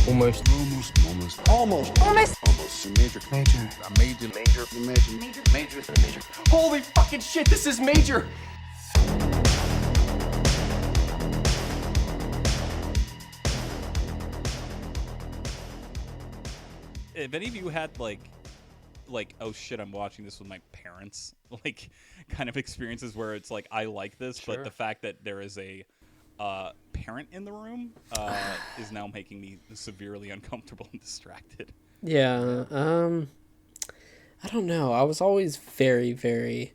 Almost. Major. Holy fucking shit, this is major! If any of you had like, oh shit, I'm watching this with my parents, like, kind of experiences where it's like, I like this, Sure. but the fact that there is a parent in the room is now making me severely uncomfortable and distracted. Yeah, I don't know. I was always very, very,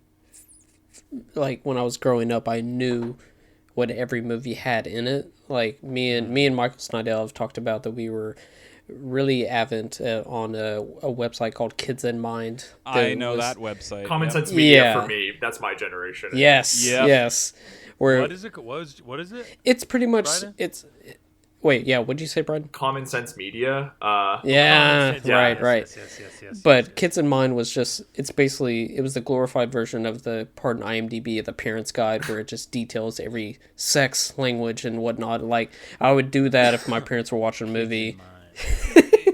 like, when I was growing up, I knew what every movie had in it. Like, me and Michael Snydell have talked about that we were really avid on a website called Kids in Mind. I know that website. Common yep. Sense Media Yeah. for me. That's my generation. Yes, Yep. yes. Where What is it? What is it? it's pretty much, Brian? wait, yeah, what'd you say, Brian? Common Sense Media. Yeah, Yes, right. Yes. But Kids in Mind was just, it was the glorified version of the part in IMDb, the Parent's Guide, where it just details every sex, language, and whatnot. Like, I would do that if my parents were watching a movie.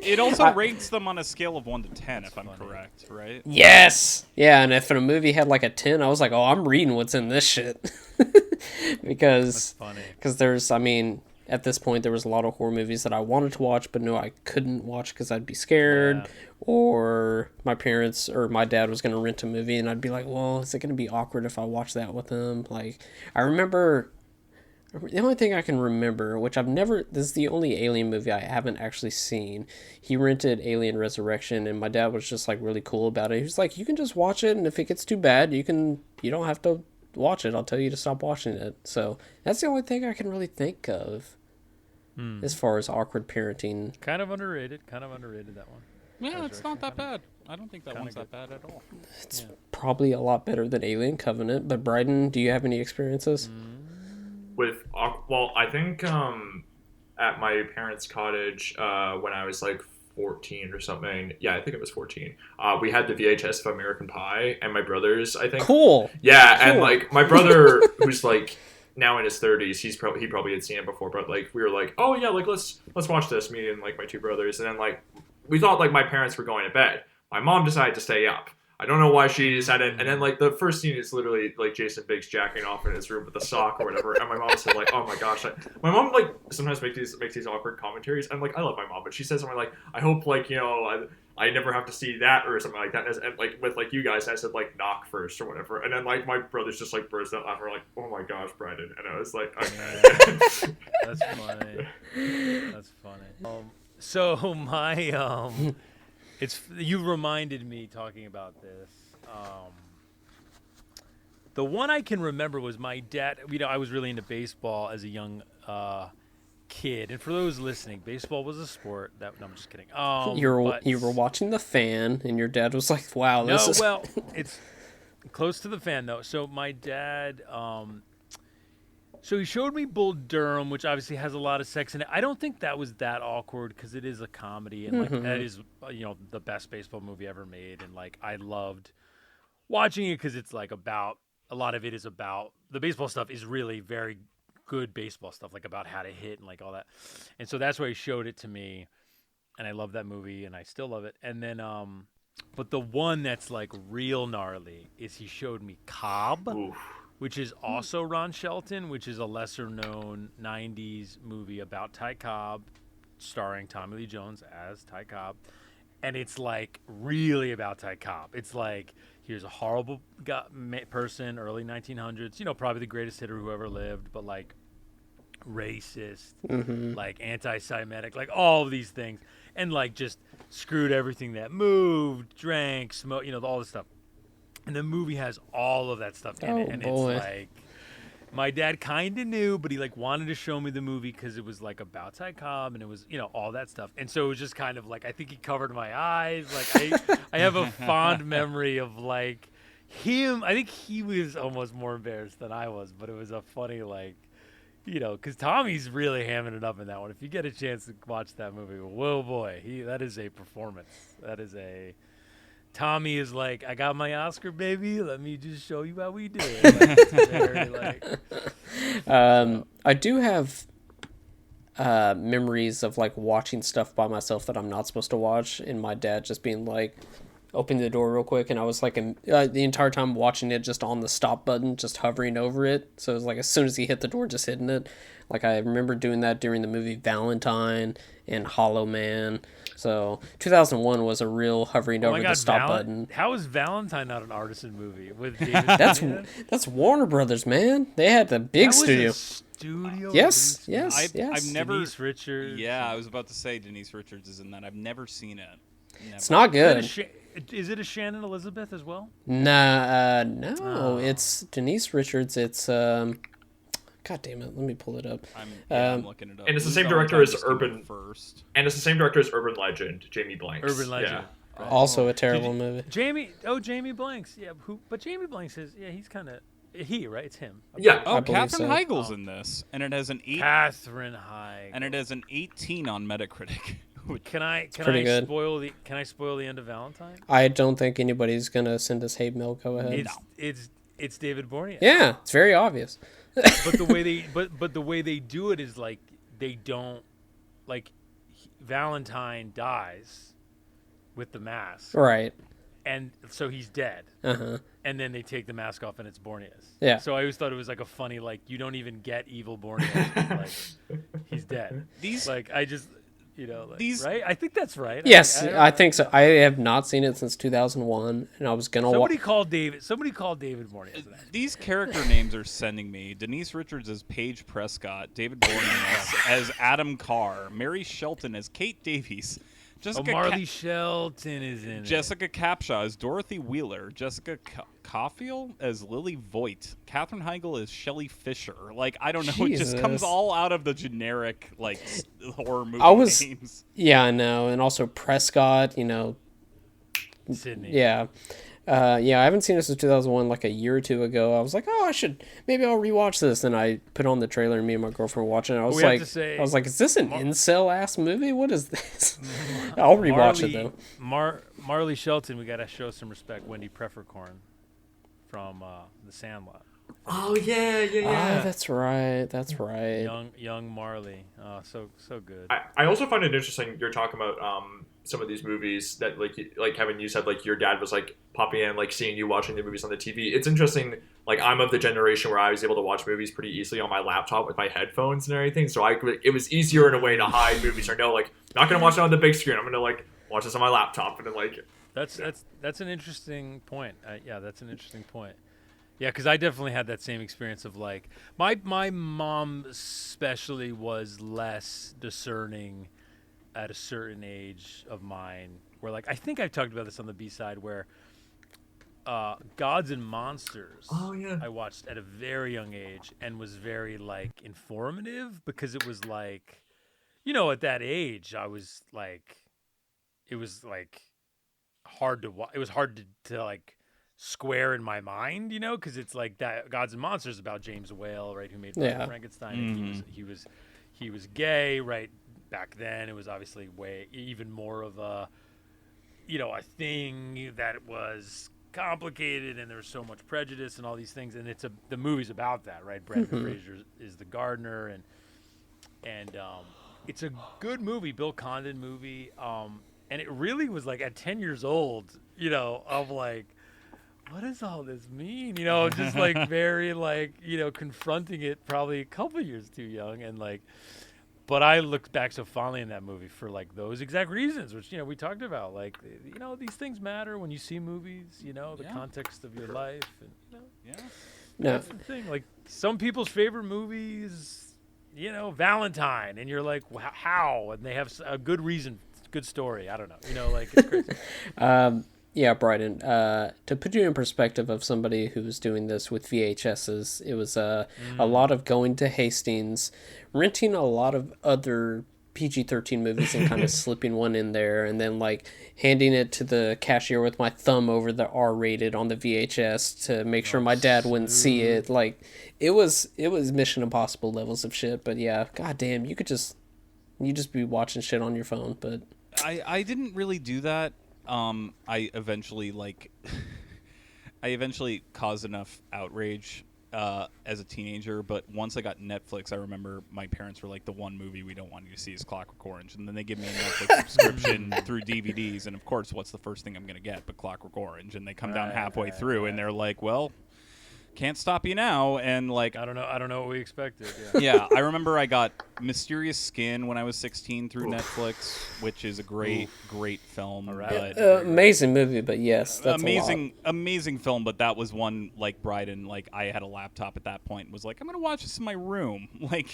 It also rates them on a scale of 1 to 10, if I'm correct, right? Yes! Yeah, and if a movie had like a 10, I was like, oh, I'm reading what's in this shit. That's funny. Because there's, I mean, at this point, there was a lot of horror movies that I wanted to watch, but no, I couldn't watch because I'd be scared. Yeah. Or my parents or my dad was going to rent a movie, and I'd be like, well, is it going to be awkward if I watch that with them? Like, I remember, the only thing I can remember, which this is the only Alien movie I haven't actually seen. He rented Alien Resurrection, and my dad was just, like, really cool about it. He was like, you can just watch it, and if it gets too bad, you don't have to watch it. I'll tell you to stop watching it. So that's the only thing I can really think of as far as awkward parenting. Kind of underrated that one. Yeah, it's not that bad. I don't think that Kinda one's good. that bad at all. It's probably a lot better than Alien Covenant. But Bryden, do you have any experiences? With I think at my parents' cottage when I was like 14 or something. Yeah, I think it was 14. We had the VHS of American Pie, and my brothers, I think. Cool. Yeah, Cool. and like my brother, who's like now in his 30s, he probably had seen it before, but like we were like, oh yeah, like let's watch this, me and like my two brothers, and then like we thought like my parents were going to bed. My mom decided to stay up. I don't know why she decided, and then like the first scene is literally like Jason Biggs jacking off in his room with a sock or whatever, and my mom said like, oh my gosh, my mom like sometimes makes these awkward commentaries, and like I love my mom, but she says something like, I hope like I never have to see that or something like that, and like with like you guys, I said like knock first or whatever, and then like my brothers just like burst out laughing, like, oh my gosh, Bryden, and I was like, okay. That's funny. So my you reminded me talking about this. The one I can remember was my dad. I was really into baseball as a young kid, and for those listening, baseball was a sport. No, I'm just kidding. You were watching The Fan, and your dad was like, "Wow, this is." Well, it's close to The Fan though. So my dad, so he showed me Bull Durham, which obviously has a lot of sex in it. I don't think that was that awkward because it is a comedy, and like that is the best baseball movie ever made, and like I loved watching it because it's like about a lot of it is about the baseball stuff is really very good baseball stuff, like about how to hit and like all that, and so that's why he showed it to me, and I love that movie, and I still love it. And then but the one that's like real gnarly is he showed me Cobb. Oof. Which is also Ron Shelton, which is a lesser-known 90s movie about Ty Cobb, starring Tommy Lee Jones as Ty Cobb. And it's, like, really about Ty Cobb. It's like, here's a horrible person, early 1900s, probably the greatest hitter who ever lived, but, like, racist, like, anti-Semitic, like, all of these things. And, like, just screwed everything that moved, drank, smoked, all this stuff. And the movie has all of that stuff in it, and boy. it's like my dad kind of knew, but he like wanted to show me the movie because it was like about Ty Cobb and it was all that stuff, and so it was just kind of like I think he covered my eyes. Like I have a fond memory of like him. I think he was almost more embarrassed than I was, but it was a funny like because Tommy's really hamming it up in that one. If you get a chance to watch that movie, whoa boy, that is a performance. Tommy is like, I got my Oscar, baby. Let me just show you how we do it. Like, it's very, like, I do have memories of like watching stuff by myself that I'm not supposed to watch, and my dad just being like, open the door real quick, and I was like the entire time watching it just on the stop button, just hovering over it. So it was like as soon as he hit the door, just hitting it. Like I remember doing that during the movie Valentine and Hollow Man. So 2001 was a real hovering over the stop button. How is Valentine not an Artisan movie with David? That's Warner Brothers, man. They had the big studio. Yes. I've never. Denise Richards. Yeah, I was about to say Denise Richards is in that. I've never seen it. Never. It's not good. Is it a Shannon Elizabeth as well? Nah, no. Oh. It's Denise Richards. It's God damn it! Let me pull it up. I'm looking it up. And it's the same director as Urban Legend, Jamie Blanks. Urban Legend. Yeah. Right. Also a terrible movie. Jamie Blanks. Yeah, but Jamie Blanks is he's kind of right? It's him. Yeah. Oh, I believe Katherine so. Heigl's in this, and it has an 8. Katherine Heigl. And it has an 18 on Metacritic. Can I spoil the end of Valentine? I don't think anybody's gonna send us hate mail. Go ahead. It's David Boreanaz. Yeah, it's very obvious. But the way they do it is like they don't like Valentine dies with the mask, Right. and so he's dead. Uh-huh. And then they take the mask off, and it's Boreanaz. Yeah. So I always thought it was like a funny, like you don't even get evil Boreanaz. Like he's dead. Right? I think that's right. Yes, I think so. I have not seen it since 2001, and I was gonna Somebody called David Boreanaz. These character names are sending me. Denise Richards as Paige Prescott, David Boreanaz as Adam Carr, Mary Shelton as Kate Davies, Marley Shelton is in it. Jessica Capshaw as Dorothy Wheeler, Jessica Caulfield as Lily Voigt, Katherine Heigl as Shelley Fisher. Like, I don't know, It just comes all out of the generic, like, horror movie names. Yeah, I know. And also Prescott, Sydney. Yeah. I haven't seen this since 2001, like a year or two ago. I was like, I'll rewatch this. And I put on the trailer, and me and my girlfriend were watching it. I was like, is this an incel ass movie? What is this? I'll rewatch it though. Marley Shelton, we gotta show some respect. Wendy Peppercorn from The Sandlot. Oh yeah. Oh, that's right. Young Marley. Oh, so good. I also find it interesting. You're talking about some of these movies that like Kevin, you said like your dad was like popping in, like seeing you watching the movies on the TV. It's interesting. Like I'm of the generation where I was able to watch movies pretty easily on my laptop with my headphones and everything. So it was easier in a way to hide movies or no, like not gonna watch it on the big screen. I'm gonna like watch this on my laptop and then like. That's an interesting point. That's an interesting point. Yeah, because I definitely had that same experience of like my mom especially was less discerning at a certain age of mine. Where like I think I've talked about this on the B-side where Gods and Monsters. Oh yeah. I watched at a very young age and was very like informative because it was like, at that age I was like, it was like hard to watch. It was hard to like square in my mind, because it's like that Gods and Monsters about James Whale, right, who made Frankenstein. And he was gay, right? Back then, it was obviously even more of a thing that was complicated, and there was so much prejudice and all these things. And the movie's about that, right? Brendan Fraser is the gardener, and it's a good movie, Bill Condon movie. And it really was like at 10 years old, of like, what does all this mean? Just like very like, confronting it probably a couple years too young. And like, but I looked back so fondly in that movie for like those exact reasons, which, we talked about. Like, these things matter when you see movies, the context of your life. And, that's the thing. Like some people's favorite movies, Valentine. And you're like, how? And they have a good reason. Good story. I don't know. Like it's crazy. Yeah, Bryden. To put you in perspective of somebody who was doing this with VHSs, it was a lot of going to Hastings, renting a lot of other PG-13 movies and kind of slipping one in there, and then like handing it to the cashier with my thumb over the R-rated on the VHS to make sure my dad wouldn't see it. Like it was Mission Impossible levels of shit. But yeah, goddamn, you just be watching shit on your phone. But I didn't really do that. I eventually caused enough outrage as a teenager, but once I got Netflix, I remember my parents were like, the one movie we don't want you to see is Clockwork Orange. And then they give me a Netflix subscription through DVDs. And of course, what's the first thing I'm going to get but Clockwork Orange? And they come down halfway through and they're like, well, can't stop you now. And like, I don't know what we expected. yeah, I remember I got Mysterious Skin when I was 16 through Netflix, which is a great film. Right. But Amazing movie, but yes, that's amazing film. But that was one like Bryden. Like I had a laptop at that point and was like, I'm gonna watch this in my room. Like,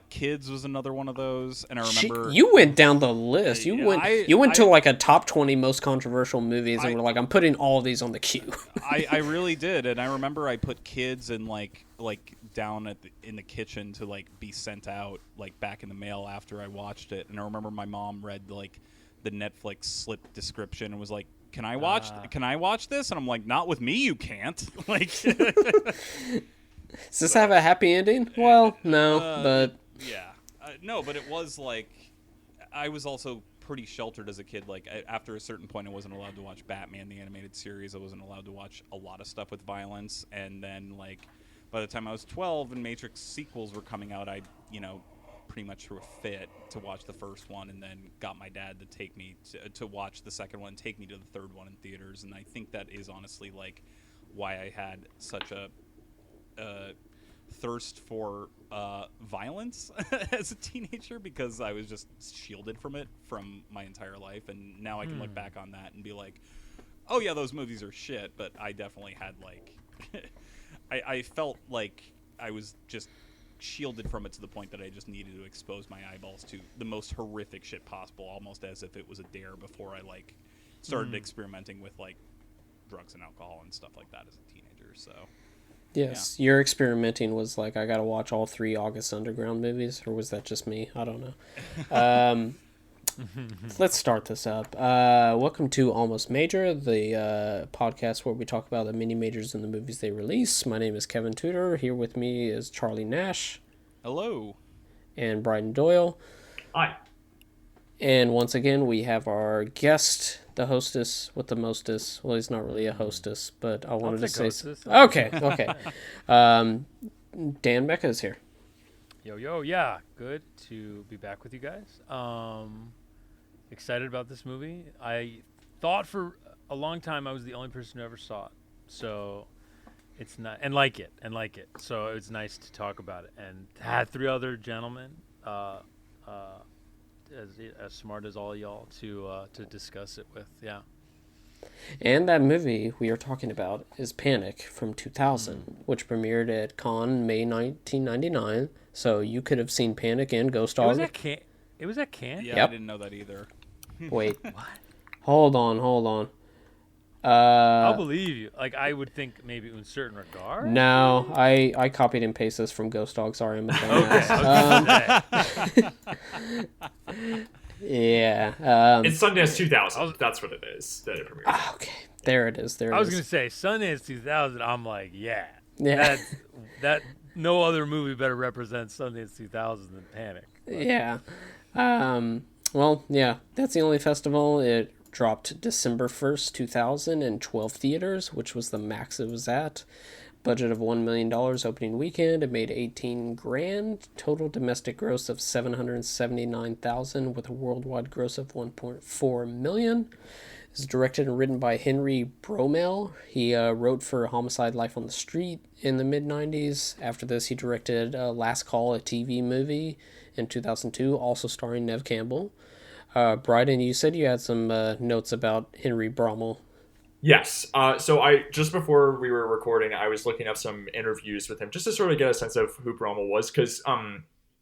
Kids was another one of those. And I remember you went down the list. You went to like a top 20 most controversial movies, and were like, I'm putting all of these on the queue. I really did. And I remember I put Kids in like down in the kitchen to like be sent out like back in the mail after I watched it. And I remember my mom read like the Netflix slip description and was like, Can I watch this? And I'm like, not with me, you can't. Like, does this have a happy ending? Well, no, but yeah, no, but it was like I was also pretty sheltered as a kid. Like after a certain point, I wasn't allowed to watch Batman the animated series. I wasn't allowed to watch a lot of stuff with violence. And then like by the time I was 12 and Matrix sequels were coming out, I pretty much threw a fit to watch the first one, and then got my dad to take me to watch the second one, take me to the third one in theaters. And I think that is honestly like why I had such a thirst for violence as a teenager, because I was just shielded from it from my entire life. And now I can look back on that and be like, oh yeah, those movies are shit, but I definitely had like I felt like I was just shielded from it to the point that I just needed to expose my eyeballs to the most horrific shit possible, almost as if it was a dare before I like started experimenting with like drugs and alcohol and stuff like that as a teenager. So yes, your experimenting was like, I gotta watch all 3 August Underground movies, or was that just me? I don't know. Let's start this up. Welcome to Almost Major, the podcast where we talk about the mini majors and the movies they release. My name is Kevin Tudor. Here with me is Charlie Nash. Hello. And Bryden Doyle. Hi. And once again, we have our guest, the hostess with the mostest. Well, he's not really a hostess, but I wanted to say... hostess. Okay. Dan Mecca is here. Yo, yeah. Good to be back with you guys. Excited about this movie. I thought for a long time I was the only person who ever saw it. So it's not... And like it. So it's nice to talk about it. And had 3 other gentlemen, as smart as all y'all, to discuss it with. Yeah. And that movie we are talking about is Panic from 2000, which premiered at Cannes May 1999. So you could have seen Panic and Ghost Dog. It was at Cannes? Yeah, Yep. I didn't know that either. Wait. What? Hold on. I'll believe you. Like, I would think maybe in certain regard. No, I copied and pasted this from Ghost Dog. Sorry, I'm a Okay. yeah. It's Sundance 2000. That's what it is. That it premiered. Okay, there it is. I was gonna say Sundance 2000. I'm like, yeah. Yeah. That no other movie better represents Sundance 2000 than Panic. But. Yeah. Well, yeah, that's the only festival. It dropped December 1st, 2000 in 12 theaters, which was the max it was at. Budget of $1 million opening weekend. It made 18 grand. Total domestic gross of 779,000 with a worldwide gross of 1.4 million. It's directed and written by Henry Bromell. He wrote for Homicide: Life on the Street in the mid-90s. After this, he directed Last Call, a TV movie in 2002, also starring Neve Campbell. Bryden, you said you had some notes about Henry Bromell. Yes. So I just before we were recording, I was looking up some interviews with him just to sort of get a sense of who Bromell was, because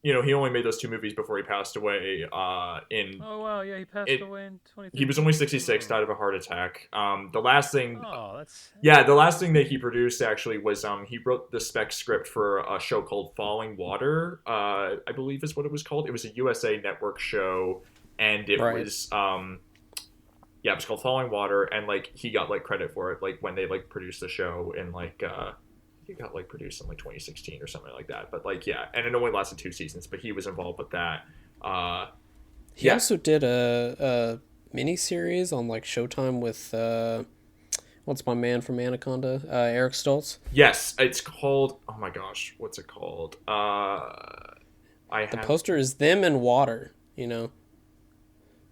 he only made those 2 movies before he passed away. Oh wow, yeah, he passed away in 2013. He was only 66, died of a heart attack. The last thing. Oh, that's. Yeah, the last thing that he produced actually was he wrote the spec script for a show called Falling Water. I believe is what it was called. It was a USA Network show, and it was it was called Falling Water, and like he got like credit for it, like when they like produced the show in like it got like produced in like 2016 or something like that. But like and it only lasted 2 seasons, but he was involved with that. He also did a mini series on like Showtime with What's my man from Anaconda? Eric Stoltz. Yes, it's called. Oh my gosh, what's it called? The poster is them in water. You know.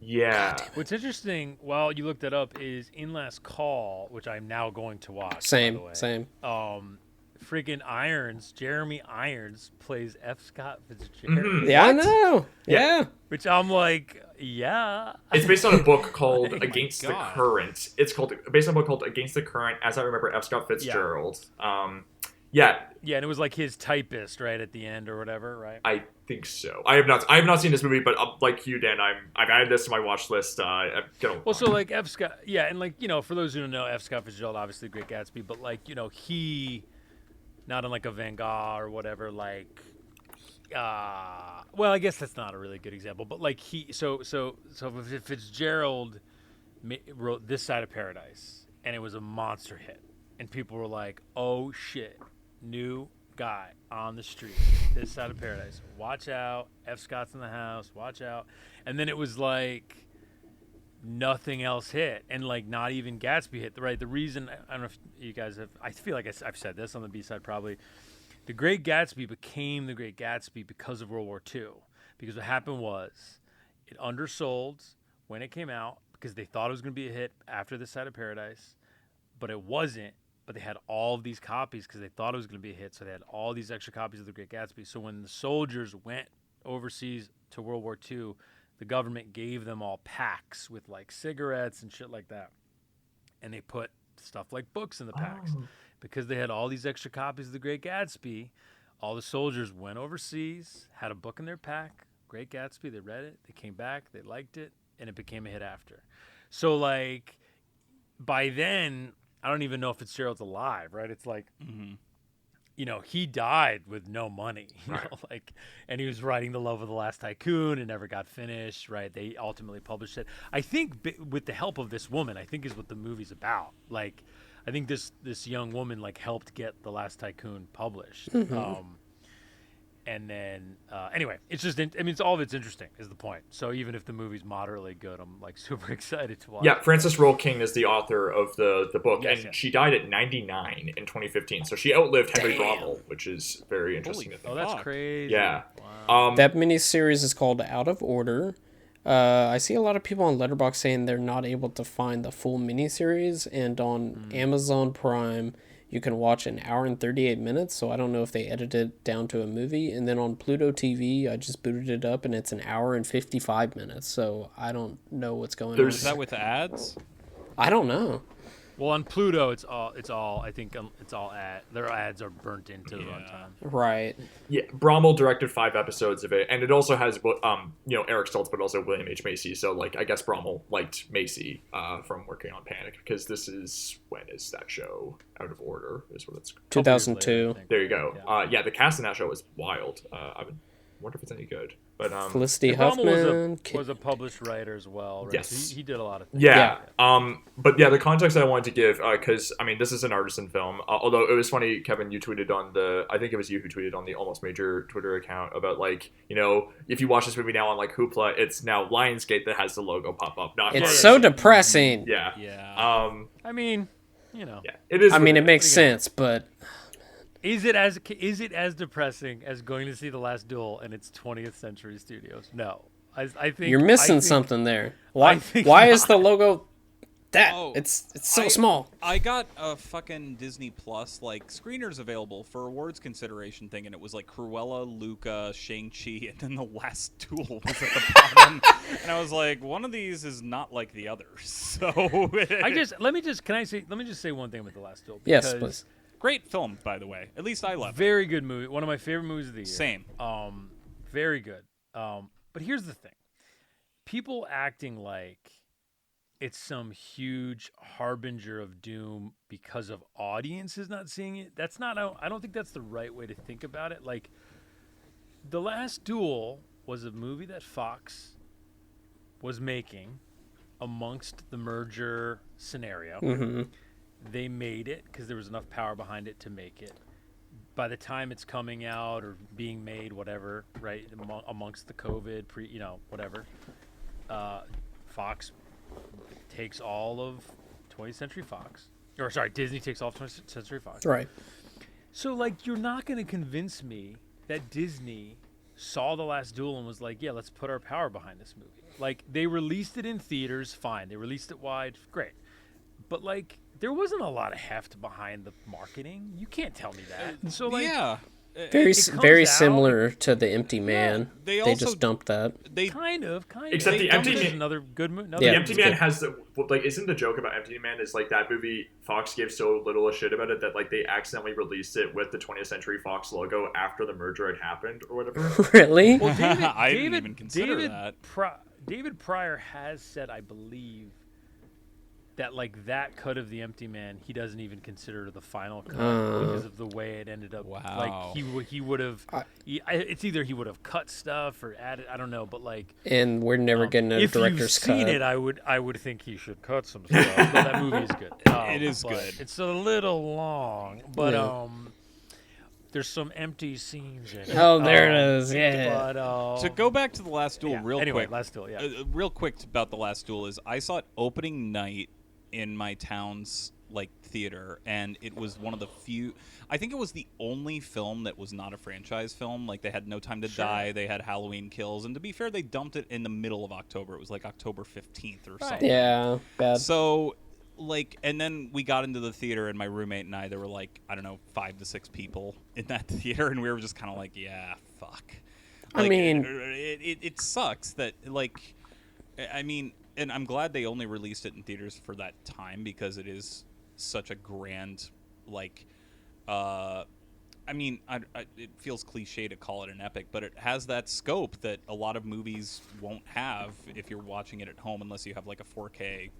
Yeah. What's interesting, while you looked that up, is In Last Call, which I'm now going to watch. Same. By the way. Same. Friggin' Irons, Jeremy Irons plays F. Scott Fitzgerald. Yeah, I know. Yeah. Which I'm like, yeah. It's based on a book called my Against the God. Current. It's based on a book called Against the Current, as I remember, F. Scott Fitzgerald. Yeah, Yeah, and it was like his typist right at the end or whatever, right? I think so. I have not seen this movie, but like you, Dan, I've added this to my watch list. I'm gonna. Well, so like F. Scott, yeah, and like, you know, for those who don't know, F. Scott Fitzgerald, obviously Great Gatsby, but like, you know, he, not in like a Van Gogh or whatever, like, well, I guess that's not a really good example, but like so Fitzgerald wrote This Side of Paradise, and it was a monster hit, and people were like, oh shit, new guy on the street, This Side of Paradise, watch out, F. Scott's in the house, watch out, and then it was like nothing else hit, and like not even Gatsby hit. Right, the reason, I don't know if you guys have, I feel like I've said this on the B-side probably, the Great Gatsby became the Great Gatsby because of World War II, because what happened was it undersold when it came out because they thought it was going to be a hit after This Side of Paradise, but it wasn't. But they had all of these copies because they thought it was going to be a hit, so they had all these extra copies of the Great Gatsby. So when the soldiers went overseas to World War II, the government gave them all packs with like cigarettes and shit like that. And they put stuff like books in the packs. Because they had all these extra copies of The Great Gatsby, all the soldiers went overseas, had a book in their pack, Great Gatsby, they read it, they came back, they liked it, and it became a hit after. So like by then, I don't even know if Fitzgerald's alive, right? It's like, you know, he died with no money, you know, like, and he was writing The Love of the Last Tycoon and never got finished, right? They ultimately published it. I think with the help of this woman, I think is what the movie's about. Like, I think this young woman like helped get The Last Tycoon published. And then, anyway, it's just, I mean, it's all of it's interesting is the point. So even if the movie's moderately good, I'm like super excited to watch. Yeah, Frances Roel King is the author of the book, Yes, and yes. she died at 99 in 2015. So she outlived Henry Brommel, which is very interesting to think. Oh, that's Fuck. crazy. Yeah. That miniseries is called Out of Order. I see a lot of people on Letterboxd saying they're not able to find the full miniseries, and on Amazon Prime, you can watch an hour and 38 minutes, so I don't know if they edited it down to a movie. And then on Pluto TV, I just booted it up, and it's an hour and 55 minutes, so I don't know what's going on. Is that with ads? I don't know. Well, on Pluto, it's all. I think it's all their ads are burnt into the runtime. Right. Yeah, Brommel directed 5 episodes of it, and it also has Eric Stoltz, but also William H. Macy. So like I guess Brommel liked Macy from working on Panic, because this is, when is that show? Out of Order is what it's called. 2002. There you go. Yeah, the cast in that show is wild. I wonder if it's any good. But Felicity Brommel Huffman. was a published writer as well, right? Yes. So he did a lot of things. Yeah. But yeah, the context I wanted to give, because I mean, this is an Artisan film. Although it was funny, Kevin, you tweeted on I think it was you who tweeted on the Almost Major Twitter account about like, you know, if you watch this movie now on like Hoopla, it's now Lionsgate that has the logo pop up, not It's Artisan. so depressing. Yeah. Yeah. I mean, you know, Yeah. It is. I mean, what it makes sense, but is it as depressing as going to see The Last Duel in its 20th Century Studios? No, I think you're missing something there. Why is the logo that? Oh, It's so small. I got a fucking Disney Plus like screeners available for awards consideration thing, and it was like Cruella, Luca, Shang-Chi, and then The Last Duel was at the bottom. And I was like, one of these is not like the others. So let me just say one thing with The Last Duel. Yes, because please. great film, by the way. At least I love it. Very good movie. One of my favorite movies of the year. Same. Very good. But here's the thing. People acting like it's some huge harbinger of doom because of audiences not seeing it. That's not, I don't think that's the right way to think about it. Like, The Last Duel was a movie that Fox was making amongst the merger scenario. They made it because there was enough power behind it to make it. By the time it's coming out or being made, whatever, right, amongst the COVID, whatever, Fox takes all of 20th Century Fox, or sorry, Disney takes off 20th Century Fox. Right. So, like, you're not going to convince me that Disney saw The Last Duel and was like, yeah, let's put our power behind this movie. Like, they released it in theaters, fine. They released it wide, great. But, like, there wasn't a lot of heft behind the marketing. You can't tell me that. So, like, yeah. Very it comes very out- similar to The Empty Man. they They also- just dumped that. They kind of. Except The Empty Man- Another good movie. Yeah, The Empty it's Man good. has isn't the joke about Empty Man is like that movie Fox gave so little a shit about it that like they accidentally released it with the 20th Century Fox logo after the merger had happened or whatever. Really? Well, David, I didn't David, even consider David that. David Pryor has said, I believe, that like that cut of The Empty Man, he doesn't even consider the final cut because of the way it ended up. Wow. Like he would have. It's either he would have cut stuff or added. I don't know, but like. And we're never getting a If director's you've cut. seen it, I would think he should cut some stuff. But that movie is good. It is but good. It's a little long, but Yeah. there's some empty scenes in it. Oh, there it is. Yeah. But To go back to The Last Duel yeah. real Anyway, quick. Last Duel, yeah. Real quick about The Last Duel is I saw it opening night in my town's like theater, and it was one of the few. I think it was the only film that was not a franchise film. Like they had No Time to Die, they had Halloween Kills, and to be fair, they dumped it in the middle of October. It was like October 15th or something. Yeah. Bad. So, like, and then we got into the theater, and my roommate and I, there were like, I don't know, 5 to 6 people in that theater, and we were just kind of like, yeah, fuck. I mean- it sucks that, like, I mean, and I'm glad they only released it in theaters for that time because it is such a grand, like, I mean, it feels cliche to call it an epic, but it has that scope that a lot of movies won't have if you're watching it at home, unless you have like a 4K,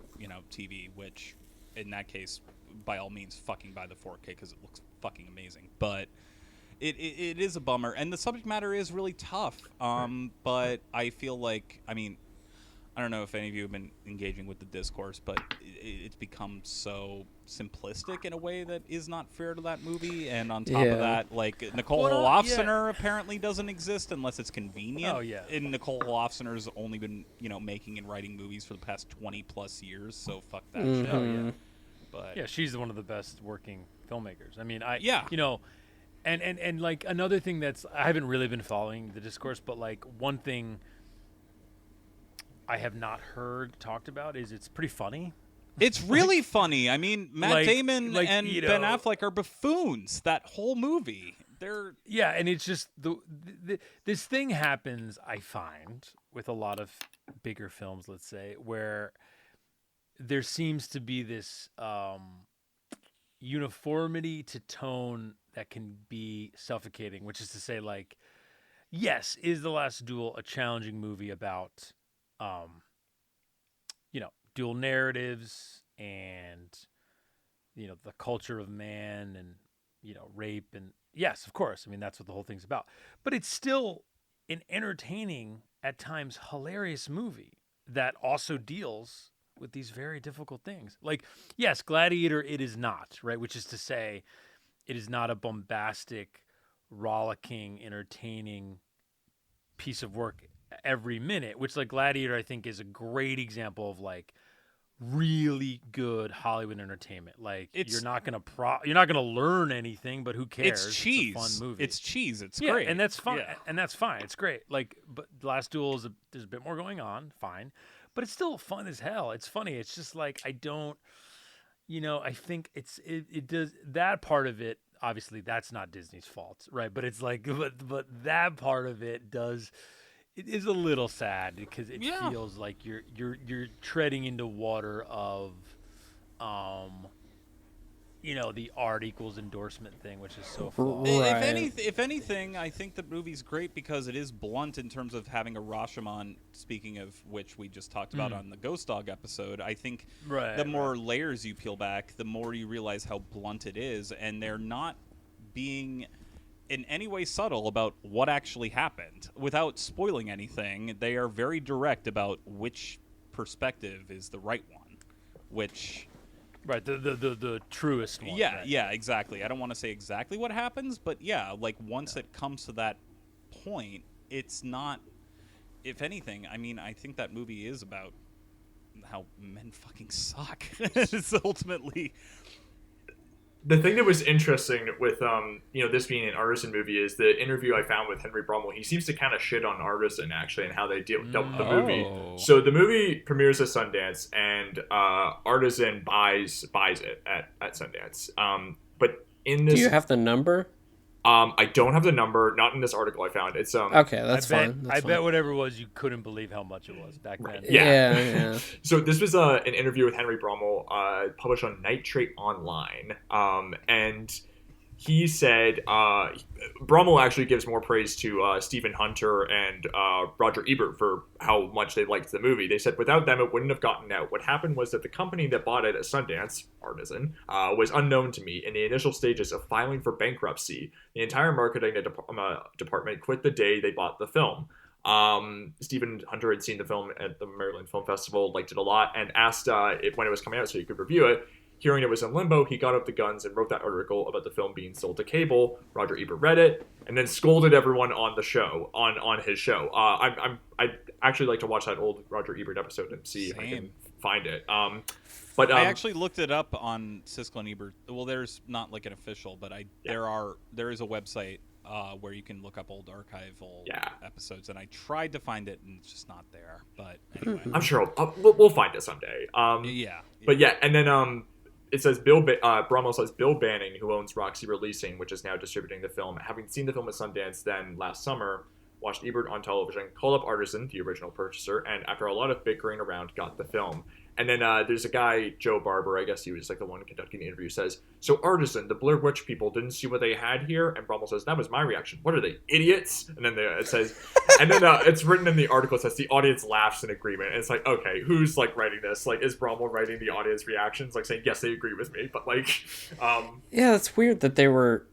TV. Which, in that case, by all means, fucking buy the 4K because it looks fucking amazing. But it is a bummer, and the subject matter is really tough. But I feel like, I mean, I don't know if any of you have been engaging with the discourse, but it's become so simplistic in a way that is not fair to that movie. And on top of that, like Nicole Holofcener apparently doesn't exist unless it's convenient. Oh, yeah. And Nicole Holofcener's only been, making and writing movies for the past 20 plus years. So fuck that shit. Oh, yeah. But Yeah, she's one of the best working filmmakers. I mean, Yeah. And like another thing I haven't really been following the discourse, but like one thing I have not heard talked about is it's pretty funny. it's really funny. I mean, Matt Damon and you Ben know- Affleck are buffoons. That whole movie. They're Yeah, and it's just this thing happens, I find, with a lot of bigger films, let's say, where there seems to be this uniformity to tone that can be suffocating, which is to say, like, yes, is The Last Duel a challenging movie about, dual narratives and, the culture of man and, rape and yes, of course. I mean, that's what the whole thing's about. But it's still an entertaining, at times hilarious movie that also deals with these very difficult things. Like, yes, Gladiator, it is not, right? Which is to say, it is not a bombastic, rollicking, entertaining piece of work every minute, which like Gladiator, I think, is a great example of like really good Hollywood entertainment. Like you're not gonna learn anything, but who cares? It's cheese. It's a fun movie. It's cheese. It's yeah, great. and that's fine. Yeah. And that's fine. It's great. Like, but The Last Duel there's a bit more going on. Fine, but it's still fun as hell. It's funny. It's just like I don't. I think it does that part of it. Obviously, that's not Disney's fault, right? But it's like, but that part of it does. It is a little sad because it feels like you're treading into water of, the art equals endorsement thing, which is so false. Right. If anything, I think the movie's great because it is blunt in terms of having a Rashomon, speaking of which we just talked about on the Ghost Dog episode. I think the more layers you peel back, the more you realize how blunt it is, and they're not being in any way subtle about what actually happened. Without spoiling anything, they are very direct about which perspective is the right one, which... Right, the truest one. Yeah, right? yeah, exactly. I don't want to say exactly what happens, but yeah, like once it comes to that point, it's not... If anything, I mean, I think that movie is about how men fucking suck. It's ultimately The thing that was interesting with this being an Artisan movie is the interview I found with Henry Brummel. He seems to kind of shit on Artisan actually and how they dealt with the movie. Oh. So the movie premieres at Sundance and Artisan buys it at Sundance. But in this, Do you have the number? I don't have the number. Not in this article I found. It's Okay, that's I bet, fine. That's I fine. bet whatever it was, you couldn't believe how much it was back then. Yeah. So this was an interview with Henry Brummel, published on Nitrate Online, and he said Brummel actually gives more praise to Stephen Hunter and Roger Ebert for how much they liked the movie. They said without them it wouldn't have gotten out. What happened was that the company that bought it at Sundance, Artisan, was unknown to me in the initial stages of filing for bankruptcy. The entire marketing department quit the day they bought the film. Stephen Hunter had seen the film at the Maryland Film Festival, liked it a lot, and asked when it was coming out so he could review it. Hearing it was in limbo, he got up the guns and wrote that article about the film being sold to cable. Roger Ebert read it and then scolded everyone on the show, on his show. I'd actually like to watch that old Roger Ebert episode and see if I can find it. But I actually looked it up on Siskel and Ebert. Well, there's not like an official, but there is a website where you can look up old archival episodes, and I tried to find it and it's just not there. But anyway, I'm sure we'll find it someday. But yeah, and then it says Brummel says Bill Banning, who owns Roxy Releasing, which is now distributing the film, having seen the film at Sundance then last summer, watched Ebert on television, called up Artisan, the original purchaser, and after a lot of bickering around, got the film. And then there's a guy, Joe Barber, I guess he was like the one conducting the interview, says, so Artisan, the Blair Witch people didn't see what they had here? And Brummel says, that was my reaction. What are they, idiots? And then it says, and then it's written in the article, it says, the audience laughs in agreement. And it's like, okay, who's like writing this? Like, is Brummel writing the audience reactions? Like saying, yes, they agree with me. But like, yeah, it's weird that they were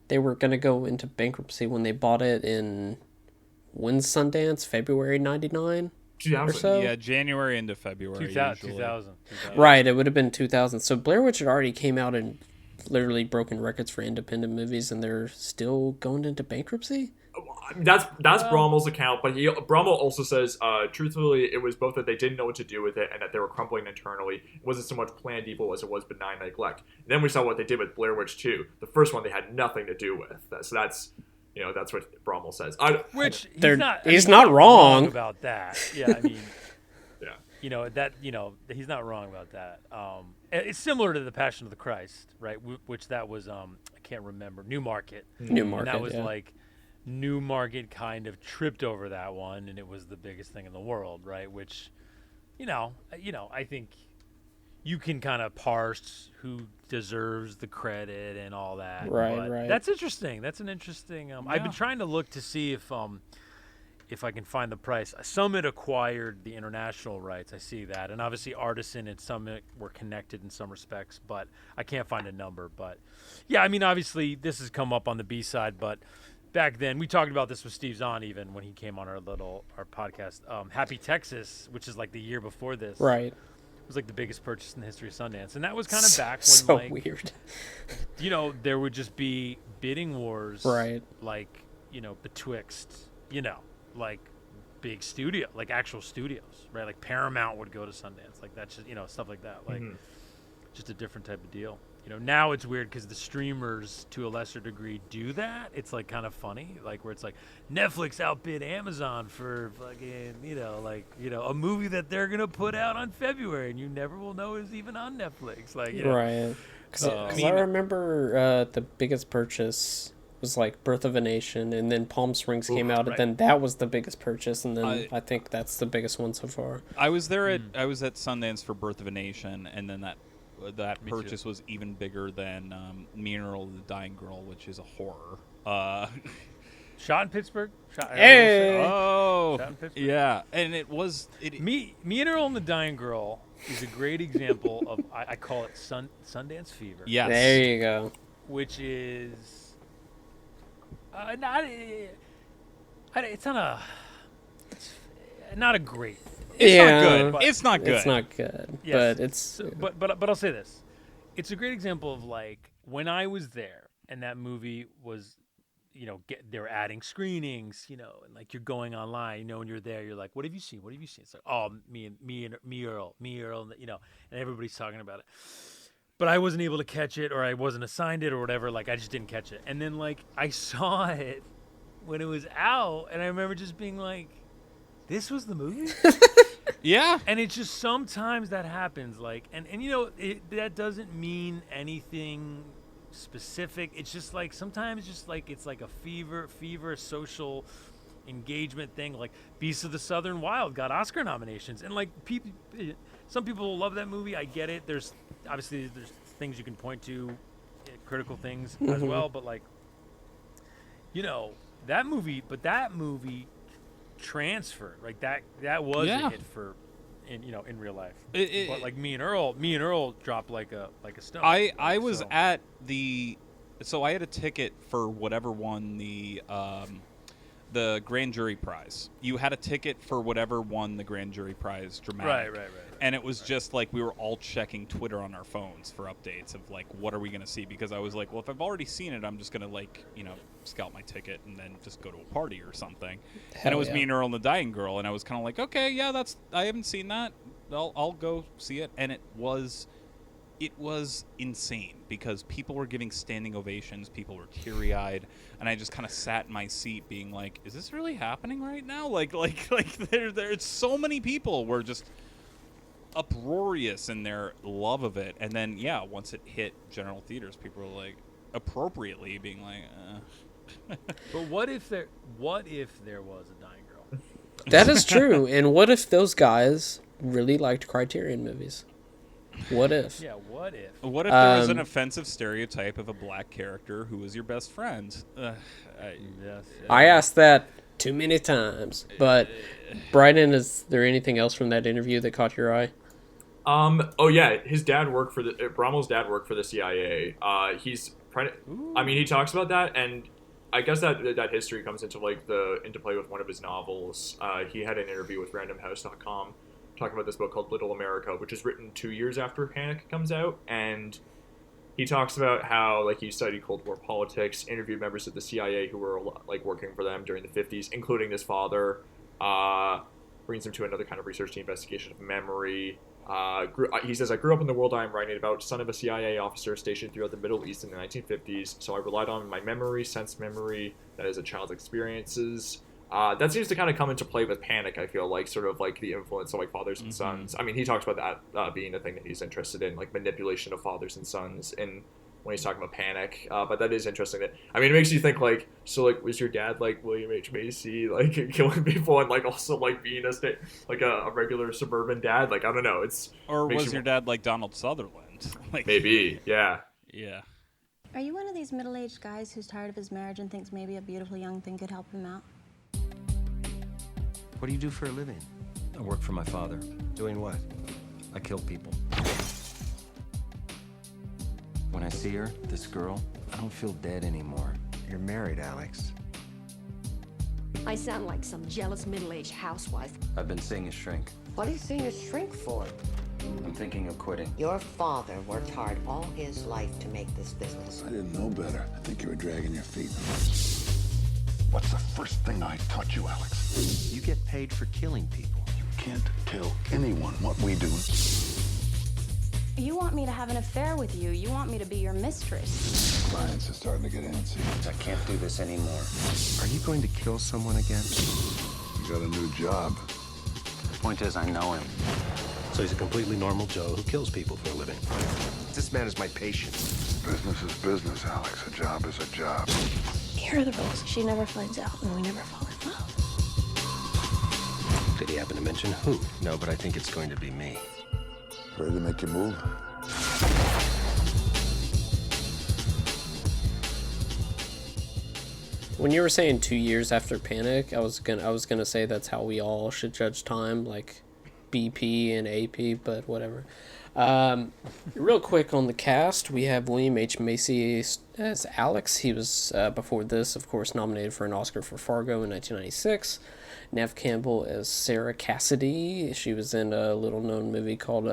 going to go into bankruptcy when they bought it in, when's Sundance? February 99? 2000. Or so? yeah, January into February. 2000. Right, it would have been 2000. So Blair Witch had already came out and literally broken records for independent movies, and they're still going into bankruptcy? That's Brommel's account, but Brummel also says, truthfully, it was both that they didn't know what to do with it and that they were crumbling internally. It wasn't so much planned evil as it was benign neglect. And then we saw what they did with Blair Witch 2. The first one they had nothing to do with. So that's what Brummel says. Which he's not wrong about that. Yeah, I mean, yeah. He's not wrong about that. It's similar to the Passion of the Christ, right? Which that was I can't remember, Newmarket. Newmarket, and that was yeah. like Newmarket kind of tripped over that one, and it was the biggest thing in the world, right? Which, I think you can kind of parse who deserves the credit and all that. Right. That's interesting. That's an interesting. I've been trying to look to see if I can find the price. Summit acquired the international rights. I see that, and obviously Artisan and Summit were connected in some respects, but I can't find a number. But yeah, I mean, obviously this has come up on the B side, but back then we talked about this with Steve Zahn even when he came on our podcast. Happy Texas, which is like the year before this, Right. was like the biggest purchase in the history of Sundance, and that was kind of back when so like weird. There would just be bidding wars, Right. Like betwixt like big studio, like actual studios, right? Like Paramount would go to Sundance, like that's just stuff like that, like just a different type of deal. Now it's weird because the streamers to a lesser degree do that. It's like kind of funny, like where it's like Netflix outbid Amazon for fucking a movie that they're gonna put out on February and you never will know is even on Netflix, like Right. Because I remember the biggest purchase was like Birth of a Nation, and then Palm Springs came out, and then that was the biggest purchase, and then I think that's the biggest one so far. I was at Sundance for Birth of a Nation, and then that purchase was even bigger than Me and Earl the Dying Girl, which is a horror. Shot in Pittsburgh. Hey! Shot in Pittsburgh. Yeah, and it was Me and Earl and the Dying Girl is a great example of I call it Sundance fever. Yes. There you go. Which is it's not a great. It's Yeah. not good. But- It's not good. It's not good, Yes. but it's... So, but I'll say this. It's a great example of like when I was there and that movie was, they were adding screenings, and like you're going online, when you're there, you're like, what have you seen? What have you seen? It's like, oh, me Earl, and everybody's talking about it. but I wasn't able to catch it, or I wasn't assigned it, or whatever. Like, I just didn't catch it. And then, like, I saw it when it was out, and I remember just being like, this was the movie? Yeah. And it's just sometimes that happens, like, and you know, that doesn't mean anything specific. It's just like sometimes just like it's like a fever social engagement thing. Like Beasts of the Southern Wild got Oscar nominations, and like some people love that movie. I get it. There's things you can point to, critical things as well, but like, you know, that movie transferred, like that was a hit for in real life. But like me and Earl dropped like a stone. I was at so I had a ticket for whatever won the grand jury prize. You had a ticket for whatever won the grand jury prize dramatic. Right. And it was just like we were all checking Twitter on our phones for updates of like, what are we going to see? Because I was like, well, if I've already seen it, I'm just going to like, you know, scalp my ticket and then just go to a party or something. And it was Me and Earl and the Dying Girl. And I was kind of like, okay, yeah, I haven't seen that. I'll go see it. And it was insane because people were giving standing ovations. People were teary-eyed. And I just kind of sat in my seat being like, is this really happening right now? Like there's so many people were just uproarious in their love of it. And then, yeah, once it hit general theaters, people were like, appropriately being like, But what if there was a Dying Girl? That is true. And what if those guys really liked Criterion movies? What if? Yeah, what if? What if there was an offensive stereotype of a black character who was your best friend? Yes. I asked that too many times. But, Bryden, is there anything else from that interview that caught your eye? Oh yeah, his dad worked for Bromwell's dad worked for the CIA. He talks about that, and I guess that history comes into play with one of his novels. He had an interview with randomhouse.com talking about this book called Little America, which is written 2 years after Panic comes out, and he talks about how like he studied Cold War politics, interviewed members of the CIA who were like working for them during the 50s, including his father. Brings him to another kind of research, the investigation of memory. He says, I grew up in the world I am writing about, son of a CIA officer stationed throughout the Middle East in the 1950s, so I relied on my memory, sense memory, that is a child's experiences. That seems to kind of come into play with Panic, I feel like, sort of like the influence of like fathers and sons. I mean, he talks about that being a thing that he's interested in, like manipulation of fathers and sons when he's talking about Panic. But that is interesting. It makes you think like, so like, was your dad like William H. Macy, like killing people and like also like being a regular suburban dad? Like, I don't know. Or was your dad like Donald Sutherland? Like, maybe, yeah. Yeah. Are you one of these middle-aged guys who's tired of his marriage and thinks maybe a beautiful young thing could help him out? What do you do for a living? I work for my father. Doing what? I kill people. When I see her, this girl, I don't feel dead anymore. You're married, Alex. I sound like some jealous middle-aged housewife. I've been seeing a shrink. What are you seeing a shrink for? I'm thinking of quitting. Your father worked hard all his life to make this business. I didn't know better. I think you were dragging your feet. What's the first thing I taught you, Alex? You get paid for killing people. You can't tell anyone what we do. You want me to have an affair with you. You want me to be your mistress. Clients are starting to get antsy. I can't do this anymore. Are you going to kill someone again? You got a new job. The point is, I know him. So he's a completely normal Joe who kills people for a living. This man is my patient. Business is business, Alex. A job is a job. Here are the rules. She never finds out, and we never fall in love. Did he happen to mention who? No, but I think it's going to be me. Ready to make your move? When you were saying 2 years after Panic, I was gonna say that's how we all should judge time, like BP and AP, but whatever. Real quick on the cast, we have William H. Macy as Alex. He was, before this, of course, nominated for an Oscar for Fargo in 1996. Neve Campbell as Sarah Cassidy. She was in a little-known movie called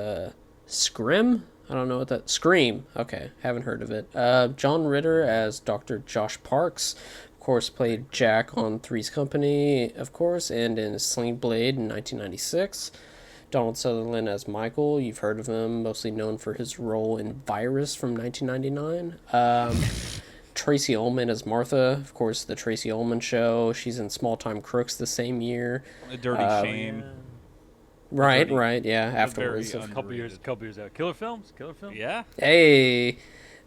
Scream. I don't know what that... Scream. Okay, haven't heard of it. John Ritter as Dr. Josh Parks. Of course, played Jack on Three's Company, of course, and in Sling Blade in 1996. Donald Sutherland as Michael. You've heard of him, mostly known for his role in Virus from 1999. Tracy Ullman as Martha, of course, The Tracy Ullman Show. She's in Small Time Crooks the same year. A Dirty Shame. Right, yeah. Afterwards, a couple years out. Killer Films. Yeah. Hey.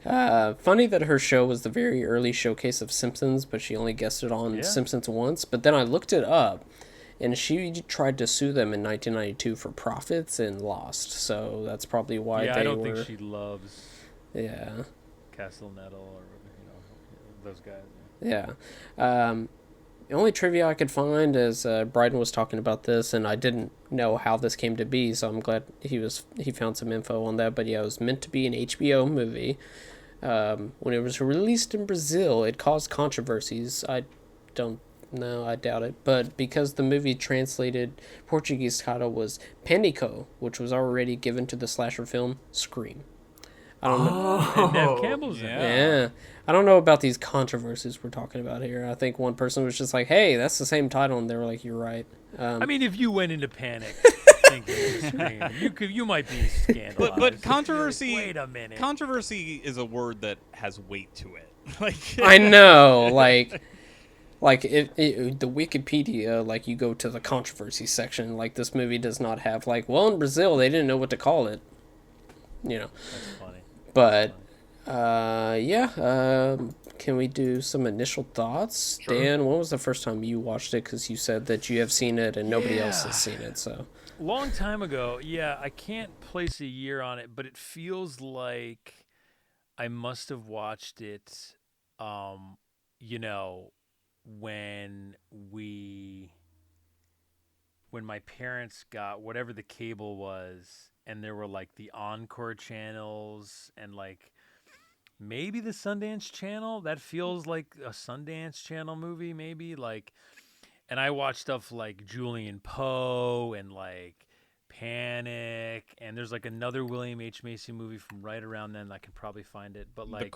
Funny that her show was the very early showcase of Simpsons, but she only guested on Simpsons once. But then I looked it up, and she tried to sue them in 1992 for profits and lost. So that's probably why I don't think she loves. Yeah. Castle Nettle or those guys. Yeah. The only trivia I could find is Bryden was talking about this, and I didn't know how this came to be, so I'm glad he found some info on that. But yeah, it was meant to be an HBO movie. When it was released in Brazil, it caused controversies. I don't know, I doubt it. But because the movie translated Portuguese title was Pânico, which was already given to the slasher film Scream. I don't know. And Neve Campbell's in it. Yeah. I don't know about these controversies we're talking about here. I think one person was just like, hey, that's the same title, and they were like, you're right. I mean, if you went into panic thinking it was Scream, you might be scandalized. But controversy. Wait a minute. Controversy is a word that has weight to it. Like I know, like the Wikipedia, like you go to the controversy section, like this movie does not have like, well, in Brazil they didn't know what to call it, you know. That's funny. But can we do some initial thoughts? Sure. Dan, when was the first time you watched it? Because you said that you have seen it and nobody else has seen it. So long time ago. Yeah, I can't place a year on it, but it feels like I must have watched it, when my parents got whatever the cable was, and there were like the Encore channels and like maybe the Sundance Channel. That feels like a Sundance Channel movie, maybe. Like, and I watched stuff like Julian Poe and like Panic, and there's like another William H. Macy movie from right around then. I can probably find it, but like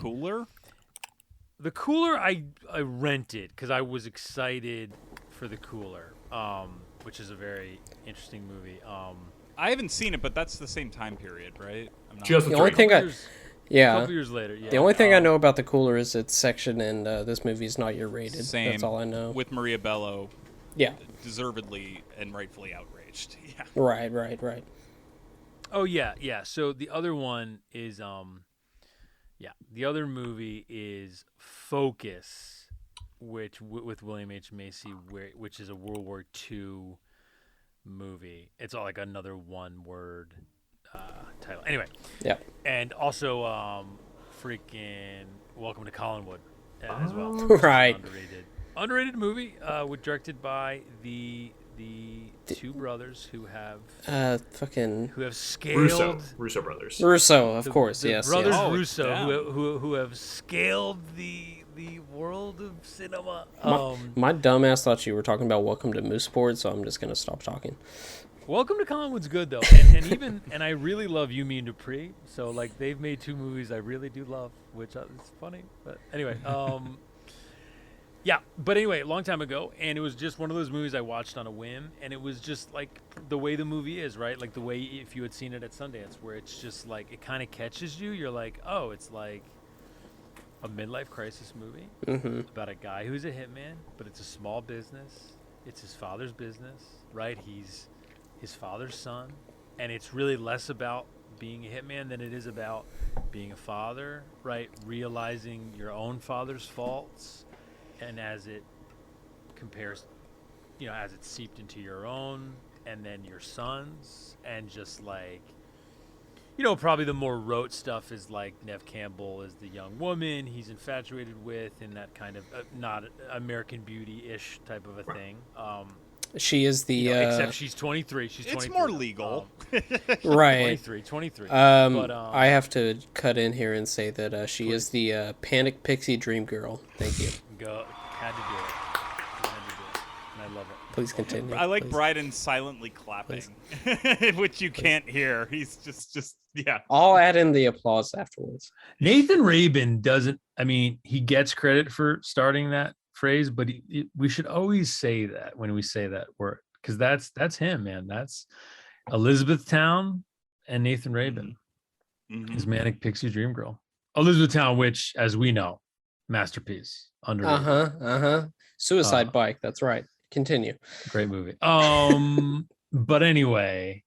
The Cooler, I rented because I was excited for The Cooler, which is a very interesting movie. I haven't seen it, but that's the same time period, right? The only thing a couple years later, yeah. The only thing I know about The Cooler is its section, and this movie is not year rated. Same. That's all I know. With Maria Bello, deservedly and rightfully outraged. Yeah. Right. Oh yeah. So the other one is the other movie is Focus, which with William H. Macy, which is a World War II movie. It's all like another one-word title. Anyway. Yeah. And also freaking Welcome to Collinwood as well. Right. Underrated movie, directed by the two brothers who have scaled Russo brothers. Russo, of course, the yes. Brothers yes. Russo who have scaled the world of cinema. My dumbass thought you were talking about Welcome to Mooseport, so I'm just gonna stop talking. Welcome to Collinwood's good though, and I really love You, Me, and Dupree. So like they've made two movies I really do love, which is funny. But anyway, yeah. But anyway, a long time ago, and it was just one of those movies I watched on a whim, and it was just like the way the movie is, right? Like the way if you had seen it at Sundance, where it's just like it kind of catches you. You're like, oh, it's like a midlife crisis movie about a guy who's a hitman, but it's a small business. It's his father's business, right? He's his father's son, and it's really less about being a hitman than it is about being a father, right? Realizing your own father's faults, and as it compares, as it seeped into your own, and then your son's, and just like, probably the more rote stuff is like Neve Campbell is the young woman he's infatuated with, and that kind of not American Beauty-ish type of a thing. She is the except she's 23. She's 23. It's more legal. Right. 23. But I have to cut in here and say that she is the Panic Pixie Dream Girl. Thank you. Had to do it. And I love it. Please continue. I like Bryden silently clapping, which you can't hear. He's just yeah. I'll add in the applause afterwards. Nathan Rabin doesn't. I mean, he gets credit for starting that phrase, but we should always say that when we say that word, because that's him, man. Elizabethtown and Nathan Rabin. His Manic Pixie Dream Girl. Elizabethtown, which, as we know, masterpiece. Underrated. Suicide Bike. That's right. Continue. Great movie. But anyway,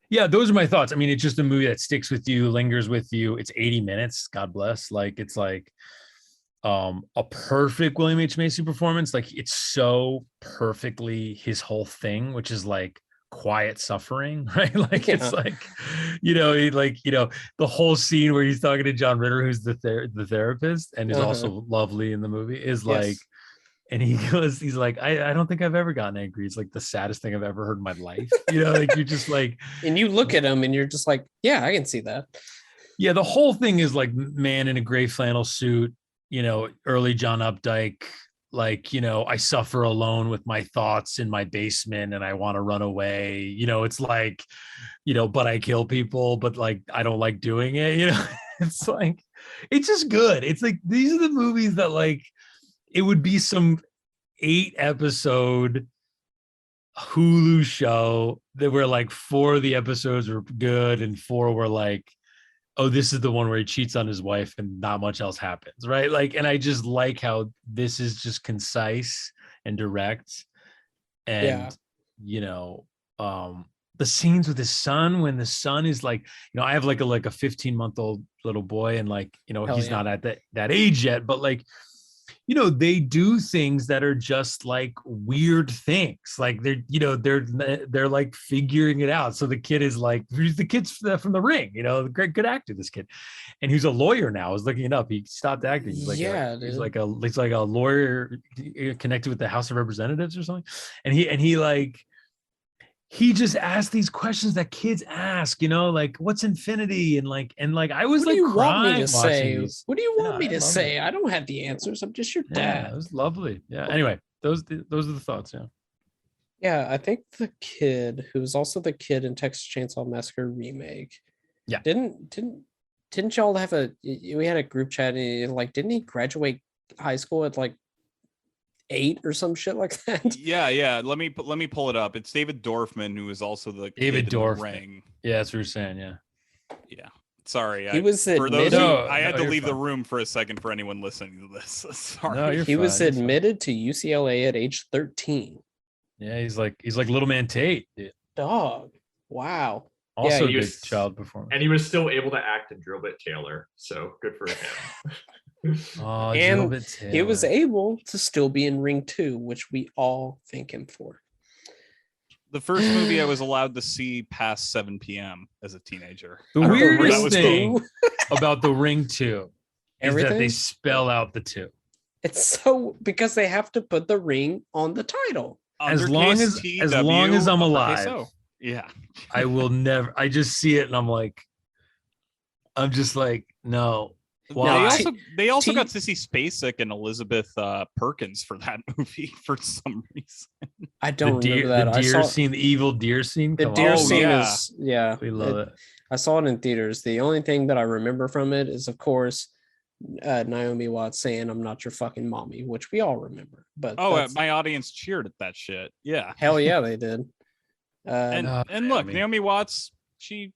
yeah, those are my thoughts. I mean, it's just a movie that sticks with you, lingers with you. It's 80 minutes. God bless. Like, it's like a perfect William H. Macy performance. Like, it's so perfectly his whole thing, which is like quiet suffering, right? Like, it's like, the whole scene where he's talking to John Ritter, who's the therapist and is also lovely in the movie, is like, and he's like, I don't think I've ever gotten angry. It's like the saddest thing I've ever heard in my life. Like, you're just like, and you look at him and you're just like, yeah, I can see that. Yeah, the whole thing is like man in a gray flannel suit, early John Updike, like, I suffer alone with my thoughts in my basement and I want to run away. It's like, but I kill people, but like, I don't like doing it. It's like, it's just good. It's like, these are the movies that like, it would be some 8-episode Hulu show that were like 4 of the episodes were good and 4 were like, oh, this is the one where he cheats on his wife and not much else happens, right? Like, and I just like how this is just concise and direct. And, the scenes with his son, when the son is like, I have like a 15-month-old little boy and like, he's not at that age yet, but like, they do things that are just like weird things. Like they're like figuring it out. So the kid is like, the kid's from The Ring, good actor, this kid. And he's a lawyer now. I was looking it up. He stopped acting. He's like, he's like a lawyer connected with the House of Representatives or something. And he just asked these questions that kids ask, like what's infinity and I was like, what do you want me to say? These. What do you want me to say? I don't have the answers. I'm just your dad. It was lovely. Yeah. Anyway, those are the thoughts. Yeah. Yeah, I think the kid who was also the kid in Texas Chainsaw Massacre remake. Yeah. Didn't y'all have we had a group chat and like, didn't he graduate high school at like 8 or some shit like that? Yeah. Let me pull it up. It's David Dorfman, who is also the David kid in Dorfman. The Ring. Yeah, that's what you're saying. Yeah. Sorry, he was for those. I had to you're leave fine. the room for a second for anyone listening to this. Sorry. No, he was admitted to UCLA at age 13. Yeah, he's like Little Man Tate. Dude. Dog. Wow. Also, he a was- good child performance. And he was still able to act in Drill Bit Taylor, so good for him. Oh, And Drillbit Taylor. he was able to still be in Ring 2, which we all thank him for. The first movie I was allowed to see past 7 p.m. as a teenager. The I remember weirdest that was thing about the Ring 2 is that Everything? they spell out the 2. It's so because they have to put the ring on the title. As long as I'm alive, yeah, I will never. I just see it and I'm just like, no. Why? They also got Sissy Spacek and Elizabeth Perkins for that movie for some reason. I don't remember that. The deer I saw scene, the evil deer scene. the Come deer on. scene is We love it. I saw it in theaters. The only thing that I remember from it is, of course, Naomi Watts saying, "I'm not your fucking mommy," which we all remember. But my audience cheered at that shit. Yeah, hell yeah, they did. And look, Naomi Watts, she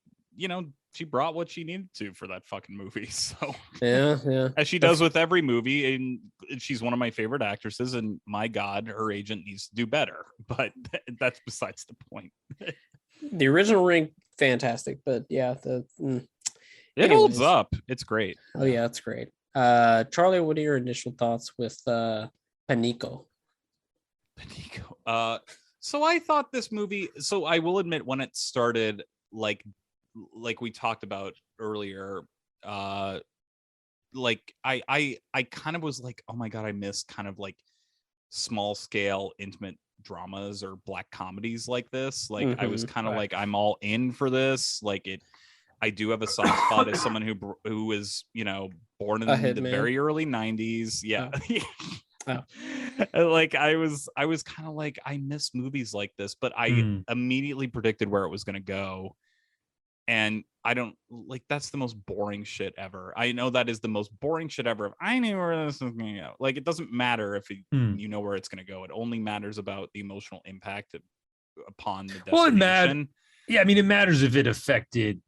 brought what she needed to for that fucking movie. So yeah, as she does with every movie, and she's one of my favorite actresses. And my God, her agent needs to do better. But that's besides the point. The original Ring, fantastic, but yeah, it holds up. It's great. Oh yeah, it's great. Charlie, what are your initial thoughts with Panico? So I thought this movie. So I will admit, when it started, like we talked about earlier, like I kind of was like, oh my God, I miss kind of like small scale intimate dramas or black comedies like this. Like I was kind of like, I'm all in for this. Like I do have a soft spot as someone who was, born in the very early 90s. Yeah. Like I was kind of like, I miss movies like this, but I immediately predicted where it was going to go. And I don't like, that's the most boring shit ever. I know that is the most boring shit ever. I knew where this was going to go. Like, it doesn't matter if you know where it's going to go. It only matters about the emotional impact upon the destination. Yeah, I mean, it matters if it affected,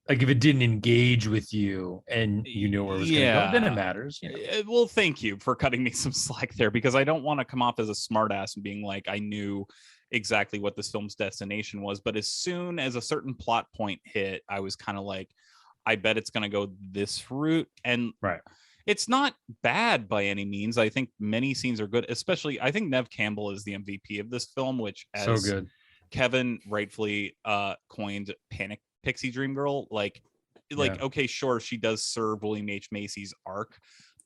like if it didn't engage with you and you knew where it was going to go, then it matters. You know? Well, thank you for cutting me some slack there, because I don't want to come off as a smartass and being like, I knew exactly what this film's destination was. But as soon as a certain plot point hit, I was kind of like, I bet it's going to go this route. And it's not bad by any means. I think many scenes are good, especially I think Neve Campbell is the MVP of this film, which, as so good. Kevin rightfully coined, panic pixie dream girl. Like okay, sure, she does serve William H. Macy's arc,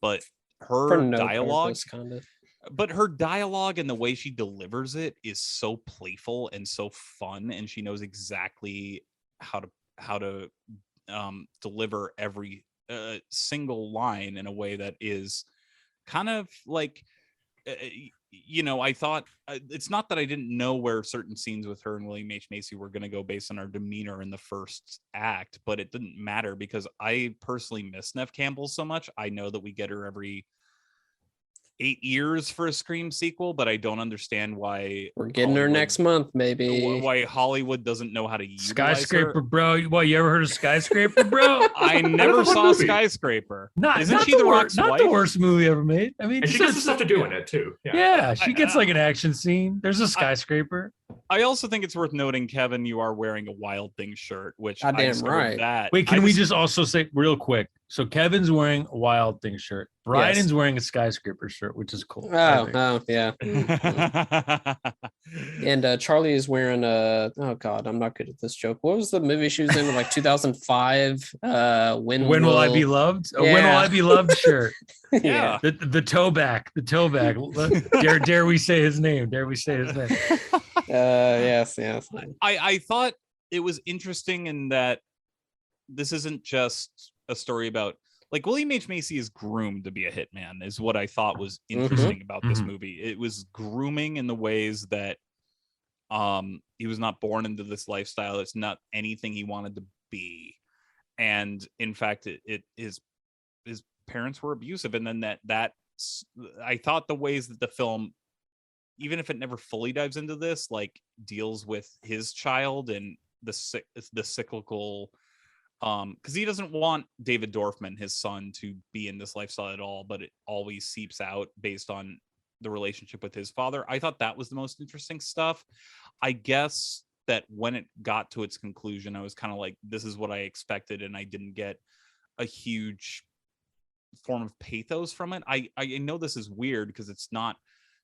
but her dialogue kind of. But her dialogue and the way she delivers it is so playful and so fun, and she knows exactly how to deliver every single line in a way that is kind of like I thought it's not that I didn't know where certain scenes with her and William H. Macy were going to go based on our demeanor in the first act, but it didn't matter because I personally miss Neve Campbell so much. I know that we get her every 8 years for a Scream sequel, but I don't understand why we're getting her next month, maybe. Why Hollywood doesn't know how to use Skyscraper, bro. What, you ever heard of Skyscraper, bro? I never saw Skyscraper. Isn't she the Rock's wife? Not the worst movie ever made. I mean, and she gets the stuff to do in it too. Yeah, she gets like an action scene. There's a skyscraper. I also think it's worth noting, Kevin, you are wearing a Wild Thing shirt, which I discovered right. that. Wait, can we just also say real quick? So Kevin's wearing a Wild Thing shirt. Bryden's wearing a Skyscraper shirt, which is cool. Oh, yeah. And Charlie is wearing a, oh God, I'm not good at this joke. What was the movie she was in, like 2005? When Will I Be Loved? Yeah. When Will I Be Loved shirt. Yeah. The toe back. Dare we say his name? Yes. I thought it was interesting in that this isn't just a story about, like, William H. Macy is groomed to be a hitman, is what I thought was interesting about this movie. It was grooming in the ways that he was not born into this lifestyle. It's not anything he wanted to be. And in fact, his parents were abusive. And then that I thought the ways that the film, even if it never fully dives into this, like deals with his child and the cyclical, because he doesn't want David Dorfman, his son, to be in this lifestyle at all, but it always seeps out based on the relationship with his father. I thought that was the most interesting stuff. I guess that when it got to its conclusion, I was kind of like, this is what I expected, and I didn't get a huge form of pathos from it. I know this is weird because it's not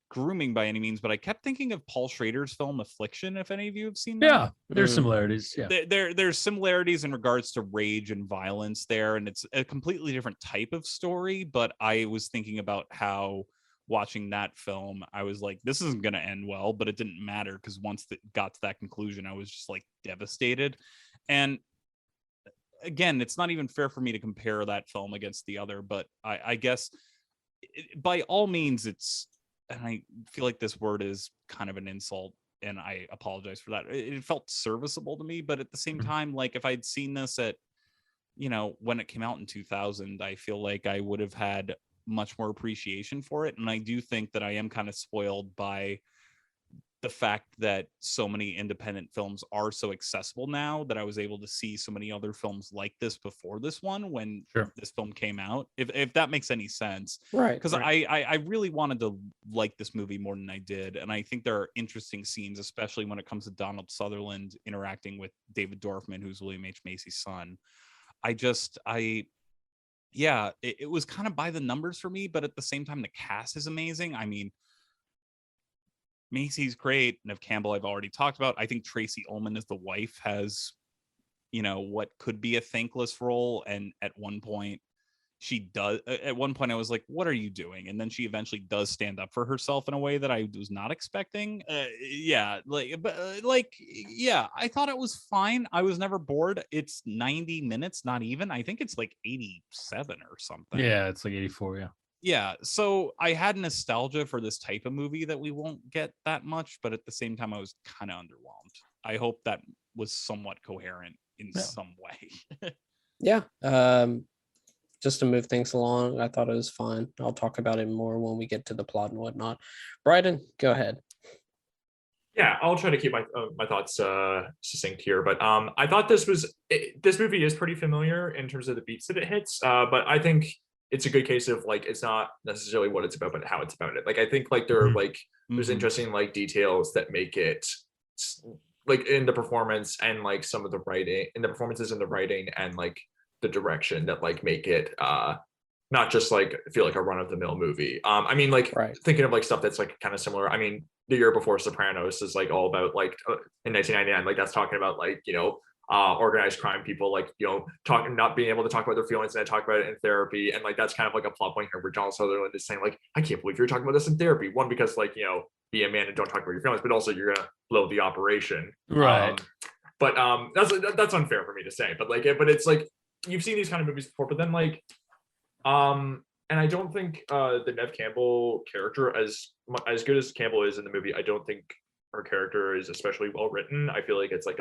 grooming by any means, but I kept thinking of Paul Schrader's film Affliction, if any of you have seen that. Yeah, there's similarities. Yeah, there's similarities in regards to rage and violence there, and it's a completely different type of story. But I was thinking about how, watching that film, I was like, this isn't going to end well, but it didn't matter because once it got to that conclusion, I was just like devastated. And again, it's not even fair for me to compare that film against the other, but I guess by all means, it's, and I feel like this word is kind of an insult, and I apologize for that. It felt serviceable to me, but at the same time, like if I'd seen this at, when it came out in 2000, I feel like I would have had much more appreciation for it. And I do think that I am kind of spoiled by the fact that so many independent films are so accessible now, that I was able to see so many other films like this before this one when this film came out, if that makes any sense. Right. Because I really wanted to like this movie more than I did. And I think there are interesting scenes, especially when it comes to Donald Sutherland interacting with David Dorfman, who's William H. Macy's son. It was kind of by the numbers for me, but at the same time, the cast is amazing. I mean, Macy's great. Neve Campbell, I've already talked about. I think Tracy Ullman as the wife has, what could be a thankless role. And at one point, I was like, what are you doing? And then she eventually does stand up for herself in a way that I was not expecting. I thought it was fine. I was never bored. It's 90 minutes, not even. I think it's like 87 or something. Yeah, it's like 84. Yeah. Yeah, so I had nostalgia for this type of movie that we won't get that much, but at the same time, I was kind of underwhelmed. I hope that was somewhat coherent in some way. Yeah. Just to move things along, I thought it was fine. I'll talk about it more when we get to the plot and whatnot. Bryden, go ahead. Yeah, I'll try to keep my thoughts succinct here, but I thought this movie is pretty familiar in terms of the beats that it hits, but I think it's a good case of like it's not necessarily what it's about, but how it's about it. Like I think like there are like there's interesting like details that make it like in the performance and like some of the writing, in the performances and the writing and like the direction that like make it not just like feel like a run of the mill movie. I mean, like thinking of like stuff that's like kind of similar. I mean, the year before Sopranos is like all about like in 1999, like that's talking about like, you know, organized crime people, like, you know, not being able to talk about their feelings and then talk about it in therapy. And like, that's kind of like a plot point here where John Sutherland is saying like, I can't believe you're talking about this in therapy. One, because like, you know, be a man and don't talk about your feelings, but also you're gonna blow the operation. Right. But that's unfair for me to say, but like, but it's like, you've seen these kind of movies before, but then like, and I don't think the Neve Campbell character, as good as Campbell is in the movie, I don't think her character is especially well written. I feel like it's like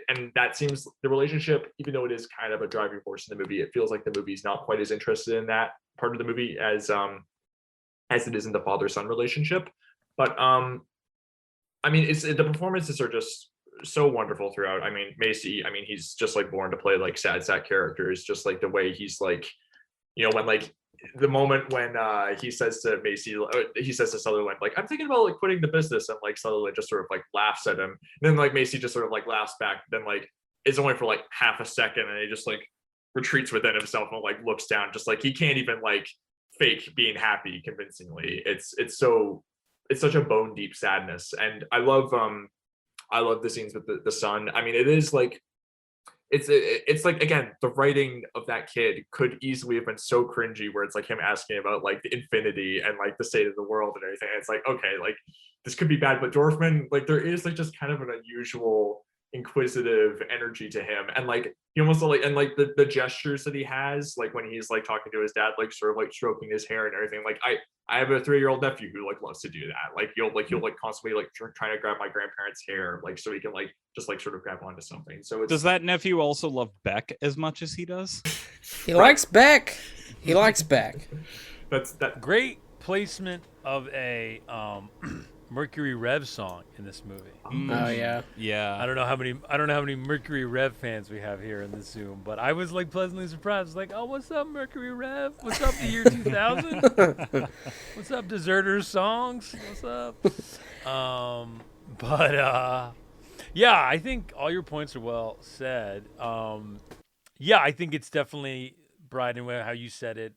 and that seems the relationship, even though it is kind of a driving force in the movie, it feels like the movie's not quite as interested in that part of the movie as it is in the father-son relationship. But I mean, it's the performances are just so wonderful throughout. I mean, Macy, I mean, he's just like born to play like sad sack characters, just like the way he's like, you know, when like the moment when he says to Macy, he says to Sutherland, like, I'm thinking about like quitting the business, and like Sutherland just sort of like laughs at him. And then like Macy just sort of like laughs back. Then like it's only for like half a second, and he just like retreats within himself and like looks down, just like he can't even like fake being happy convincingly. It's such a bone deep sadness, and I love the scenes with the son. I mean, it is like it's like, again, the writing of that kid could easily have been so cringy, where it's like him asking about like the infinity and like the state of the world and everything. And it's like, okay, like this could be bad, but Dorfman, like there is like just kind of an unusual inquisitive energy to him, and like he almost like, and like the gestures that he has, like when he's like talking to his dad, like sort of like stroking his hair and everything. Like I have a 3-year-old nephew who like loves to do that. Like he'll constantly like trying to grab my grandparents' hair, like so he can like just like sort of grab onto something. So it's, does that nephew also love Beck as much as he does? He likes Beck. He likes Beck. That's that great placement of a Mercury Rev song in this movie. Oh yeah. I don't know how many Mercury Rev fans we have here in the Zoom, but I was like pleasantly surprised. Like, oh, what's up, Mercury Rev? What's up, the year 2000? What's up, Deserters songs? What's up? Yeah, I think all your points are well said. Yeah, I think it's definitely Bride and how you said it.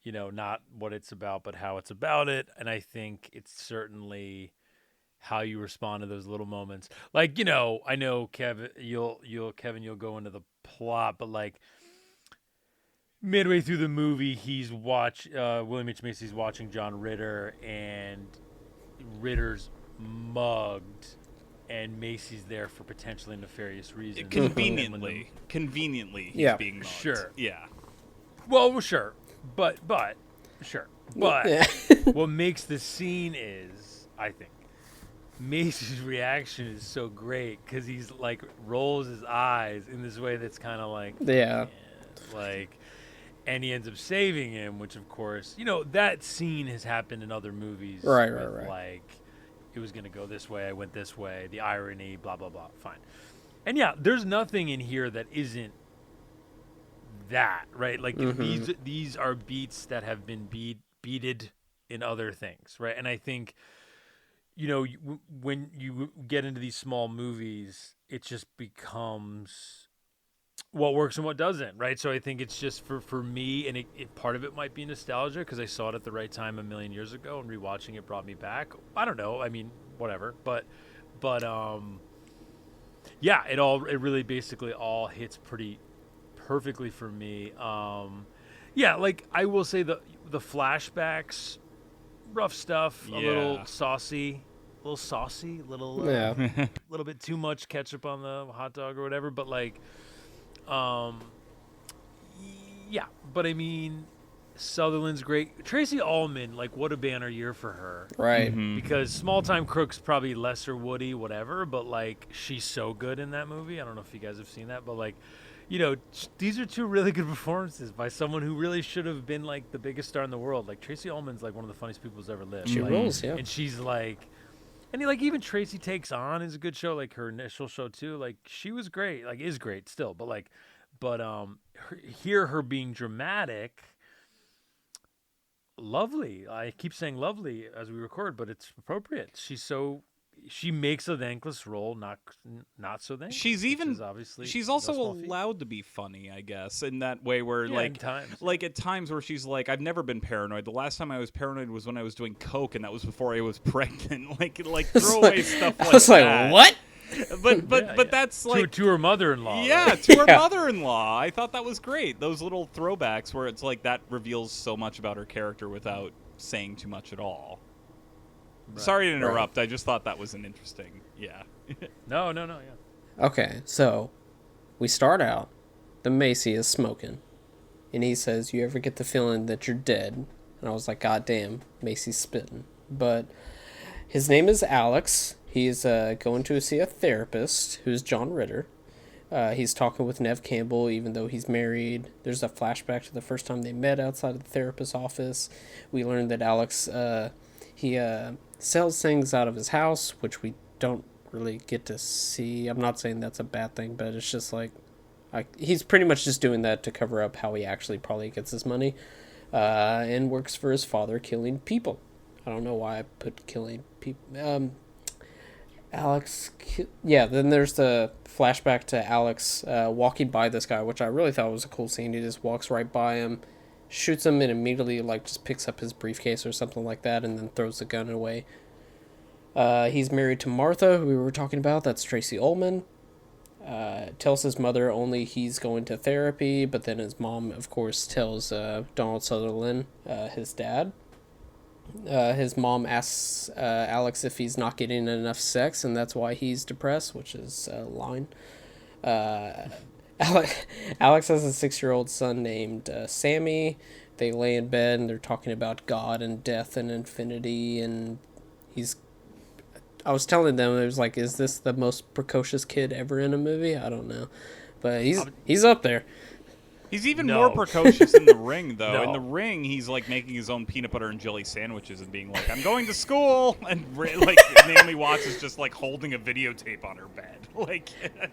You know, not what it's about, but how it's about it. And I think it's certainly how you respond to those little moments. Like, you know, I know Kevin, you'll go into the plot, but like midway through the movie, William H. Macy's watching John Ritter, and Ritter's mugged, and Macy's there for potentially nefarious reasons. Conveniently, he's being mugged. Sure. Yeah. Well, sure. But sure. But what makes the scene is, I think, Macy's reaction is so great because he's like rolls his eyes in this way that's kind of like, like, and he ends up saving him, which of course, you know, that scene has happened in other movies. Right. Like, it was gonna go this way, I went this way, the irony, blah blah blah. Fine. And yeah, there's nothing in here that isn't that, right? Like these are beats that have been beated in other things, right? And I think, you know, when you get into these small movies, it just becomes what works and what doesn't, right? So I think it's just for me, and it part of it might be nostalgia because I saw it at the right time a million years ago, and rewatching it brought me back. I don't know, I mean, whatever, but yeah, it really basically all hits pretty perfectly for me. Yeah, like I will say the flashbacks, rough stuff, a little saucy, little bit too much ketchup on the hot dog or whatever, but like yeah, but I mean, Sutherland's great. Tracy Ullman, like, what a banner year for her, right? Because Small Time Crooks probably lesser Woody, whatever, but like she's so good in that movie. I don't know if you guys have seen that, but like, you know, these are two really good performances by someone who really should have been like the biggest star in the world. Like Tracy Ullman's like one of the funniest people who's ever lived. She rules, yeah. And she's like, And like even Tracy Takes On is a good show. Like her initial show too. Like she was great. Like is great still. But hear her being dramatic. Lovely. I keep saying lovely as we record, but it's appropriate. She makes a thankless role not so thankless. She's also allowed to be funny, I guess, in that way where at times where she's like, I've never been paranoid. The last time I was paranoid was when I was doing coke, and that was before I was pregnant. like throwaway stuff like that. I was like, what? But that's like to her mother-in-law. Yeah, right? to her mother-in-law. I thought that was great. Those little throwbacks where it's like that reveals so much about her character without saying too much at all. Right. Sorry to interrupt. Right. I just thought that was an interesting. Yeah. No. Yeah. Okay, so we start out. The Macy is smoking, and he says, "You ever get the feeling that you're dead?" And I was like, "God damn, Macy's spitting." But his name is Alex. He's going to see a therapist who's John Ritter. He's talking with Neve Campbell, even though he's married. There's a flashback to the first time they met outside of the therapist's office. We learned that Alex, he sells things out of his house, which we don't really get to see. I'm not saying that's a bad thing, but it's just like he's pretty much just doing that to cover up how he actually probably gets his money, and works for his father, killing people. I don't know why I put killing people. Alex, then there's the flashback to Alex walking by this guy, which I really thought was a cool scene. He just walks right by him, shoots him, and immediately just picks up his briefcase or something like that, and then throws the gun away. He's married to Martha, who we were talking about. That's Tracy Ullman. Tells his mother only he's going to therapy, but then his mom, of course, tells Donald Sutherland, his dad. His mom asks Alex if he's not getting enough sex, and that's why he's depressed, which is a line. Alex has a 6-year-old son named Sammy. They lay in bed, and they're talking about God and death and infinity, and I was telling them, it was like, is this the most precocious kid ever in a movie? I don't know. But he's up there. He's even more precocious in the Ring, though. No. In the Ring, he's like making his own peanut butter and jelly sandwiches and being like, "I'm going to school," and like Naomi Watts is just like holding a videotape on her bed. Like,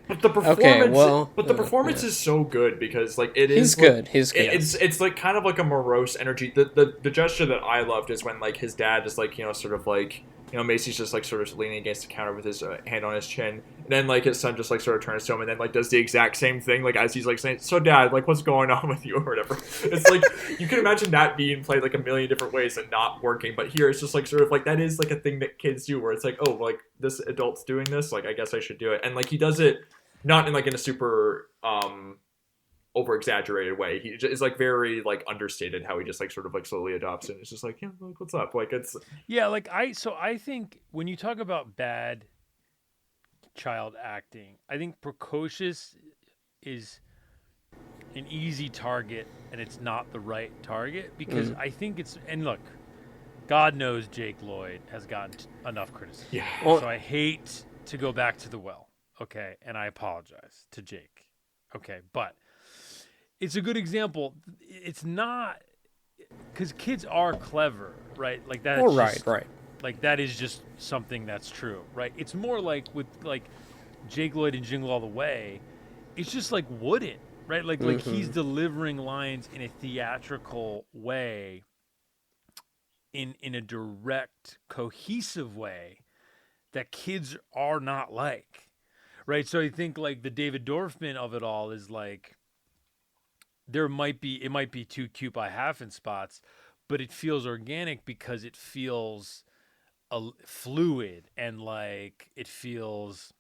but the performance, the performance is so good because like it is. He's good. He's good. It's like kind of like a morose energy. The gesture that I loved is when like his dad is like sort of like. Macy's just like sort of leaning against the counter with his hand on his chin, and then like his son just like sort of turns to him and then like does the exact same thing like as he's like saying, "So Dad, like what's going on with you?" or whatever. It's like you can imagine that being played like a million different ways and not working, but here it's just like sort of like that is like a thing that kids do where it's like, oh, like this adult's doing this, like I guess I should do it, and like he does it not in like in a super over exaggerated way. He is like very like understated how he just like sort of like slowly adopts it. It's just like, yeah, like what's up? Like it's like I think when you talk about bad child acting, I think precocious is an easy target and it's not the right target because I think it's, and look, God knows Jake Lloyd has gotten enough criticism. Yeah. So I hate to go back to the well. Okay. And I apologize to Jake. Okay. But it's a good example. It's not because kids are clever, right? Like that. Right. Like that is just something that's true, right? It's more like with like Jake Lloyd and Jingle All the Way. It's just like wooden, right? Like he's delivering lines in a theatrical way, in a direct, cohesive way that kids are not like, right? So I think like the David Dorfman of it all is like. It might be too cute by half in spots, but it feels organic because it feels fluid and like it feels,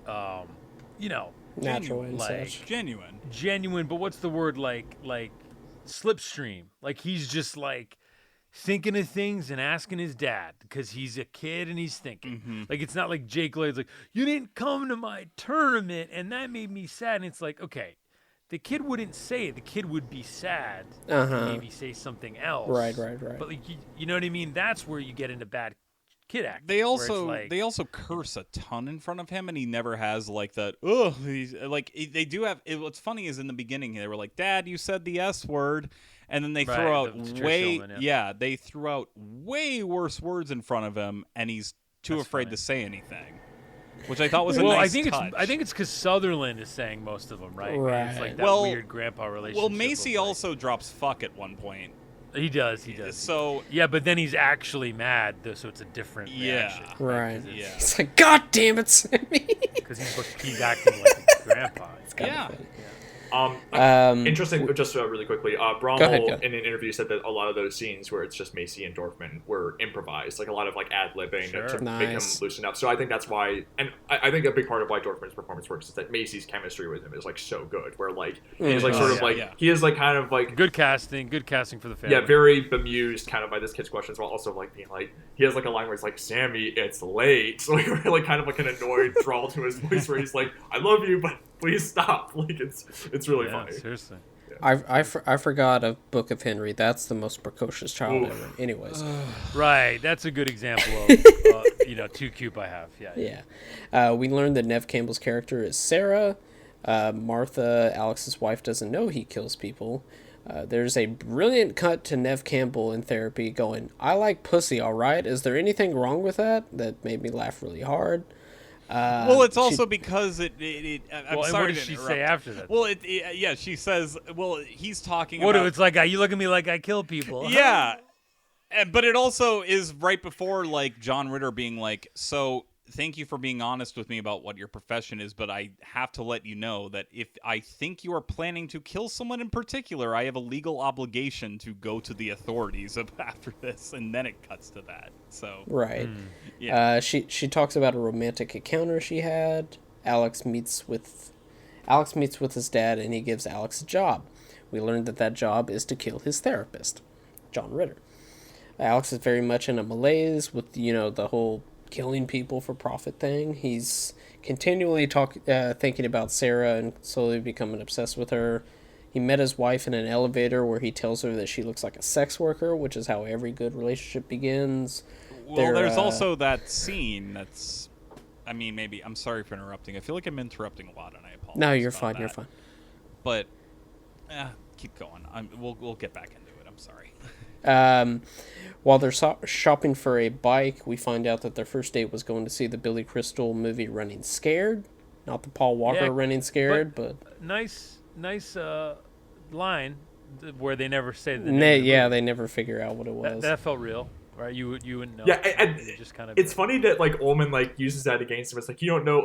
natural and like such. Genuine. But what's the word? Like slipstream. Like he's just like thinking of things and asking his dad because he's a kid and he's thinking. Mm-hmm. Like it's not like Jake Lloyd's like, "You didn't come to my tournament and that made me sad." And it's like, okay. The kid wouldn't say it. The kid would be sad. And maybe say something else. Right. But like, you know what I mean? That's where you get into bad kid acting. They where it's also like, they also curse a ton in front of him, and he never has like that. Ugh, they do have. What's funny is in the beginning they were like, "Dad, you said the S word," and then they Right, throw out the way Shulman, they threw out way worse words in front of him, and he's too That's afraid funny. to say anything, which I thought was a well, nice I think touch. it's because Sutherland is saying most of them, right? Right. It's like that Well- weird grandpa relationship. Well, of, Macy like- also drops fuck at one point. He does. So yeah, but then he's actually mad, though, so it's a different reaction. Right. 'Cause Yeah. It's like, God damn it, Sammy. Because he's acting like a grandpa. Yeah. Interesting. Just really quickly, Brommel Go ahead. in an interview said that a lot of those scenes where it's just Macy and Dorfman were improvised, like a lot of like ad libbing to make him Nice. loosen up. So I think that's why, and I think a big part of why Dorfman's performance works is that Macy's chemistry with him is like so good. Where like he's like sort of like he is like kind of like Good casting for the family. yeah, very bemused kind of by this kid's questions, while also like being like he has like a line where it's like, "Sammy, it's late," so like really kind of like an annoyed drawl to his voice where he's like, "I love you, but please stop." Like it's really funny. Seriously. I forgot of Book of Henry. That's the most precocious child ever. Anyways. Right, that's a good example of too cute by half. Yeah. We learned that Neve Campbell's character is Sarah. Martha, Alex's wife, doesn't know he kills people. There's a brilliant cut to Neve Campbell in therapy going, "I like pussy, all right? Is there anything wrong with that?" That made me laugh really hard. Well, it's also because I'm Well, and sorry what to does she interrupt. say after that? Well, she says, well, he's talking What? about... It's like, you look at me like I kill people. Yeah. But it also is right before, like, John Ritter being like, so thank you for being honest with me about what your profession is, but I have to let you know that if I think you are planning to kill someone in particular, I have a legal obligation to go to the authorities after this, and then it cuts to that. So Right. Yeah. She talks about a romantic encounter she had. Alex meets with his dad, and he gives Alex a job. We learned that job is to kill his therapist, John Ritter. Alex is very much in a malaise with the whole killing people for profit thing. He's continually thinking about Sarah and slowly becoming obsessed with her. He met his wife in an elevator where he tells her that she looks like a sex worker, which is how every good relationship begins. Well, there's also that scene that's... I mean, maybe... I'm sorry for interrupting. I feel like I'm interrupting a lot, and I apologize. No, you're about fine. that. You're fine. But keep going. We'll get back into it. I'm sorry. While they're shopping for a bike, we find out that their first date was going to see the Billy Crystal movie Running Scared. Not the Paul Walker Running Scared, but... Nice line where they never say the name. They never figure out what it was. That felt real. Right, you wouldn't know. Yeah, and just kind of. It's funny that like Ullman like uses that against him. It's like you don't know,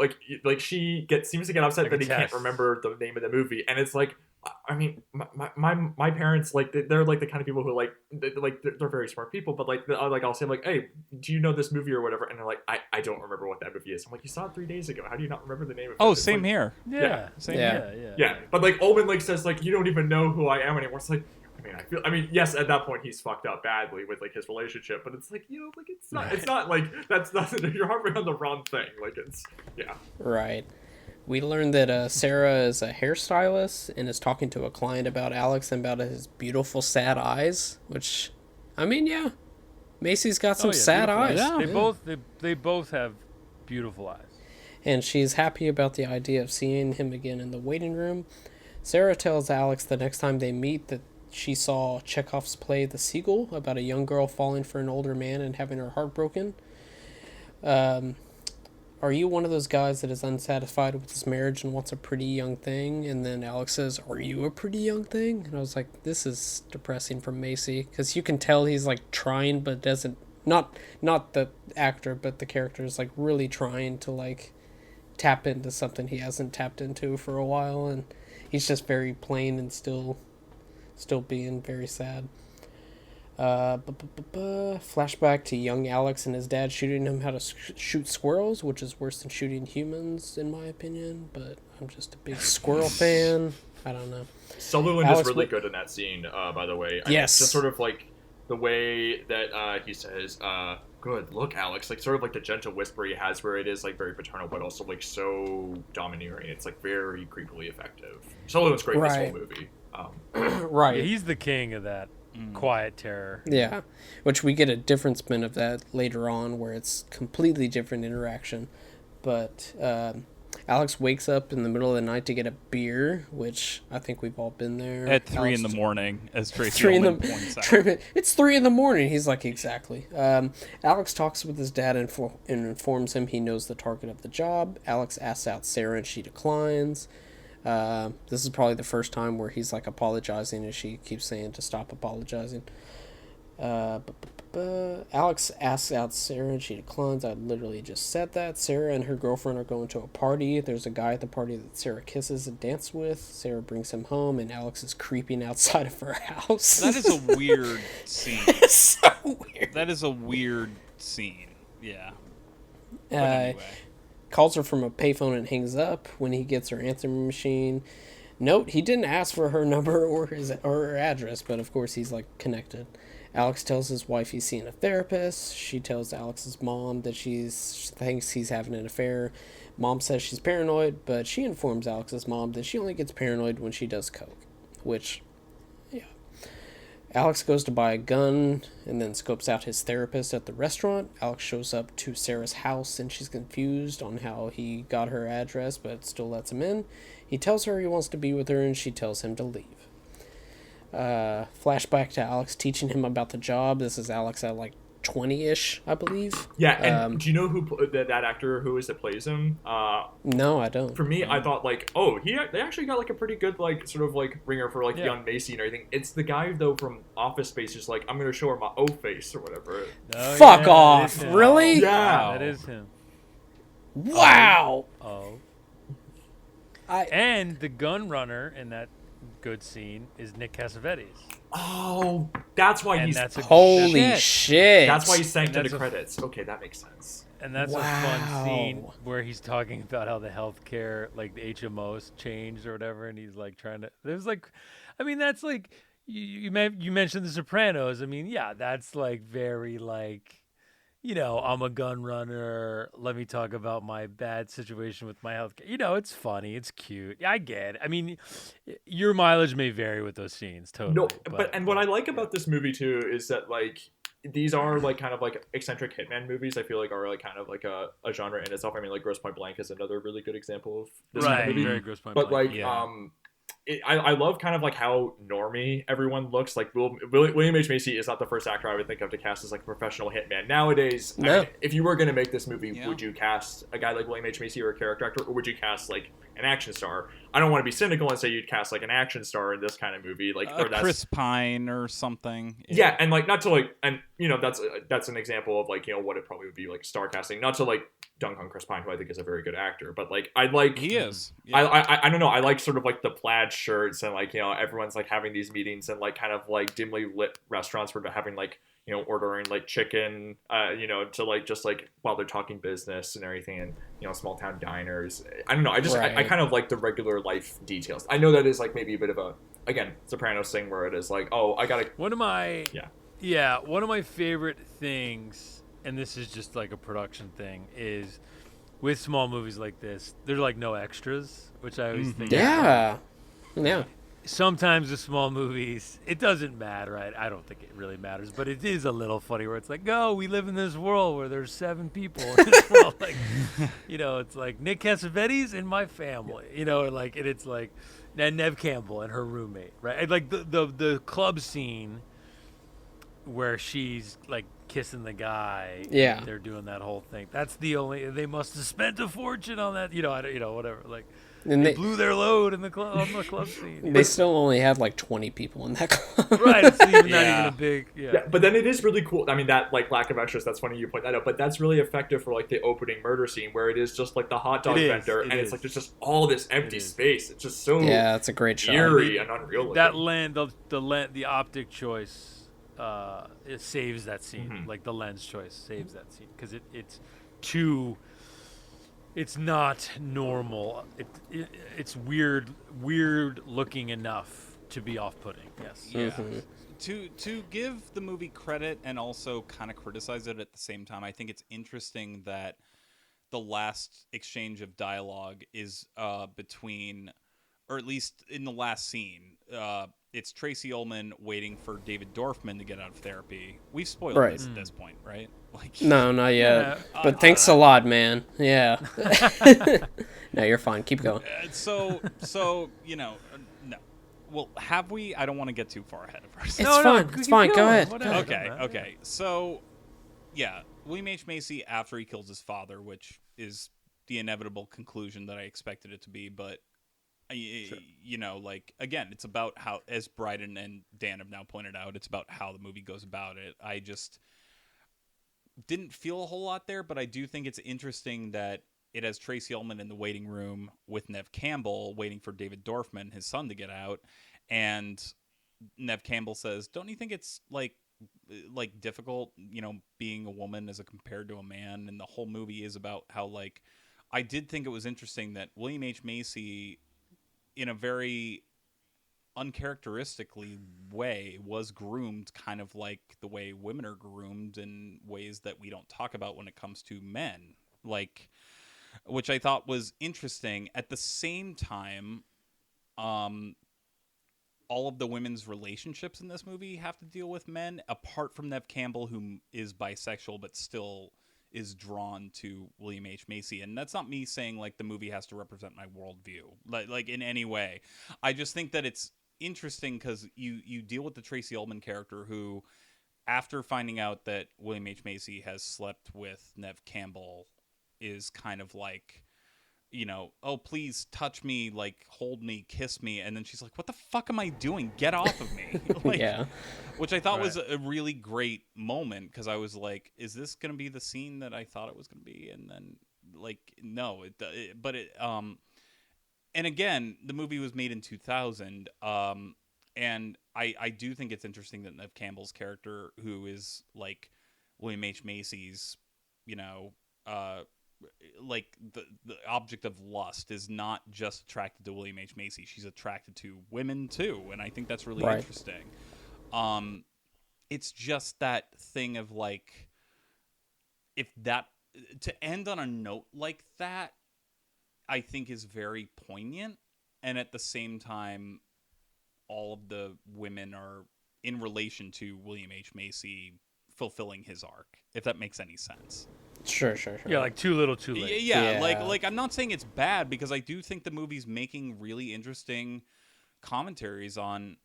like she seems to get upset like that he can't remember the name of the movie, and it's like, I mean, my parents like they're like the kind of people who like they're very smart people, but like I'll say like, hey, do you know this movie or whatever, and they're like, I don't remember what that movie is. I'm like, you saw it 3 days ago. How do you not remember the name of it? Oh, It's same like, here. Yeah, same here. Yeah, but like Ullman like says like you don't even know who I am anymore. It's like. I mean, yes, at that point he's fucked up badly with like his relationship, but it's like like it's not like that's nothing. You're harping on the wrong thing. Like it's Right. We learned that Sarah is a hairstylist and is talking to a client about Alex and about his beautiful sad eyes. Which, I mean, yeah, Macy's got some sad eyes. Yeah. They both have beautiful eyes. And she's happy about the idea of seeing him again in the waiting room. Sarah tells Alex the next time they meet that she saw Chekhov's play The Seagull about a young girl falling for an older man and having her heart broken. Are you one of those guys that is unsatisfied with his marriage and wants a pretty young thing? And then Alex says, are you a pretty young thing? And I was like, this is depressing from Macy. Because you can tell he's like trying, but doesn't... Not the actor, but the character is like really trying to like tap into something he hasn't tapped into for a while. And he's just very plain and still being very sad. Flashback to young Alex and his dad shooting him how to shoot squirrels, which is worse than shooting humans, in my opinion. But I'm just a big squirrel fan. I don't know. Sutherland is really good in that scene, by the way. Yes. Just sort of like the way that he says, good, look, Alex. Like, sort of like the gentle whisper he has where it is, like, very paternal, but also, like, so domineering. It's, like, very creepily effective. Sutherland's great in this whole movie. Right. Yeah, he's the king of that quiet terror. Yeah, which we get a different spin of that later on, where it's completely different interaction. But Alex wakes up in the middle of the night to get a beer, which I think we've all been there. At 3 in the morning, as Tracy Ullman points out. It's 3 in the morning. He's like, exactly. Alex talks with his dad and informs him he knows the target of the job. Alex asks out Sarah and she declines. This is probably the first time where he's like apologizing and she keeps saying to stop apologizing. Alex asks out Sarah and she declines. I literally just said that. Sarah and her girlfriend are going to a party. There's a guy at the party that Sarah kisses and dances with. Sarah brings him home and Alex is creeping outside of her house. That is a weird scene. It's so weird. That is a weird scene. Yeah. But anyway. Calls her from a payphone and hangs up when he gets her answering machine. Note, he didn't ask for her number or her address, but of course he's like connected. Alex tells his wife he's seeing a therapist. She tells Alex's mom that she thinks he's having an affair. Mom says she's paranoid, but she informs Alex's mom that she only gets paranoid when she does coke, which, yeah. Alex goes to buy a gun and then scopes out his therapist at the restaurant. Alex shows up to Sarah's house and she's confused on how he got her address, but still lets him in. He tells her he wants to be with her and she tells him to leave. Flashback to Alex teaching him about the job. This is Alex at like 20-ish, I believe. Yeah, and do you know who that actor who is that plays him? No, I don't. For me, I thought like, they actually got like a pretty good like sort of like ringer for like young Macy and everything. It's the guy though from Office Space, just like I'm gonna show her my O face or whatever. Fuck off! Really? Yeah, that is him. Wow. And the gun runner in that good scene is Nick Cassavetes. Oh, that's why he's holy shit. That's why he's sank to the credits. Okay, that makes sense. And that's a fun scene where he's talking about how the healthcare, like the HMOs changed or whatever, and he's like trying to. There's like, I mean, that's like you mentioned The Sopranos. I mean, yeah, that's like very like, you know, I'm a gun runner. Let me talk about my bad situation with my healthcare. You know, it's funny, it's cute. I get it. I mean, your mileage may vary with those scenes, totally. No, but what I like about this movie too is that like these are like kind of like eccentric hitman movies. I feel like are like kind of like a genre in itself. I mean, like Grosse Pointe Blank is another really good example of this kind of movie. Very Grosse Pointe But Blank, like, I love kind of like how normy everyone looks. Like William H. Macy is not the first actor I would think of to cast as like a professional hitman nowadays. No. I mean, if you were going to make this movie, would you cast a guy like William H. Macy or a character actor, or would you cast like an action star? I don't want to be cynical and say you'd cast like an action star in this kind of movie, like or that's, Chris Pine or something. Yeah, and like not to like, and you know that's an example of like, you know, what it probably would be like star casting. Not to like dunk on Chris Pine, who I think is a very good actor, but like I like he is. Yeah. I don't know. I like sort of like the plaid shirts and like, you know, everyone's like having these meetings and like kind of like dimly lit restaurants where they're having like, you know, ordering like chicken, you know, to like just like while they're talking business and everything, and you know, small town diners. I don't know. I just I kind of like the regular life details. I know that is like maybe a bit of a again Sopranos thing where it is like, oh, I gotta. One of my favorite things, and this is just like a production thing, is with small movies like this, there's like no extras, which I always think. Yeah. Sometimes with small movies, it doesn't matter. I don't think it really matters, but it is a little funny where it's like, we live in this world where there's 7 people in this world. Like, you know, it's like Nick Cassavetes and my family, you know, like, and it's like, and Neve Campbell and her roommate, right? And like the club scene where she's like kissing the guy. Yeah. They're doing that whole thing. That's the only, they must have spent a fortune on that, you know, whatever. Like, and they blew their load in the club on the club scene. They still only have like 20 people in that club. Right, it's even not even a big But then it is really cool. I mean, that like lack of extras, that's funny you point that out, but that's really effective for like the opening murder scene where it is just like the hot dog vendor and it's like there's just all this empty space. It's just so it's a great shot. Eerie and unreal. That the optic choice it saves that scene. Mm-hmm. Like the lens choice saves that scene because it's too. It's not normal. It's weird looking enough to be off-putting. Yes. Yeah. To give the movie credit and also kind of criticize it at the same time, I think it's interesting that the last exchange of dialogue is between or at least in the last scene, it's Tracy Ullman waiting for David Dorfman to get out of therapy. We've spoiled this at this point, right? Like, No, not yet. But thanks a lot, man. Yeah. No, you're fine. Keep going. So no. Well, have we? I don't want to get too far ahead of ourselves. It's fine. It's fine. Go ahead. Okay. So, yeah, William H. Macy, after he kills his father, which is the inevitable conclusion that I expected it to be, but like, again, it's about how, as Bryden and Dan have now pointed out, it's about how the movie goes about it. I just didn't feel a whole lot there, but I do think it's interesting that it has Tracy Ullman in the waiting room with Neve Campbell waiting for David Dorfman, his son, to get out. And Neve Campbell says, don't you think it's like difficult, being a woman as compared to a man? And the whole movie is about how, like, I did think it was interesting that William H. Macy, in a very uncharacteristically way, was groomed kind of like the way women are groomed in ways that we don't talk about when it comes to men, like, which I thought was interesting. At the same time, all of the women's relationships in this movie have to deal with men, apart from Neve Campbell, who is bisexual but still is drawn to William H. Macy. And that's not me saying, like, the movie has to represent my worldview, like in any way. I just think that it's interesting because you deal with the Tracy Ullman character who, after finding out that William H. Macy has slept with Neve Campbell, is kind of like, oh, please touch me, like, hold me, kiss me. And then she's like, what the fuck am I doing? Get off of me. Like, yeah. Which I thought was a really great moment, because I was like, is this going to be the scene that I thought it was going to be? And then, like, no. And again, the movie was made in 2000. And I do think it's interesting that Neve Campbell's character, who is, like, William H. Macy's, like the object of lust, is not just attracted to William H. Macy. She's attracted to women too, and I think that's really interesting. It's just that thing of, like, if that, to end on a note like that, I think is very poignant, and at the same time, all of the women are in relation to William H. Macy fulfilling his arc, if that makes any sense. Sure. Yeah, like too little, too late. Yeah. Like I'm not saying it's bad, because I do think the movie's making really interesting commentaries on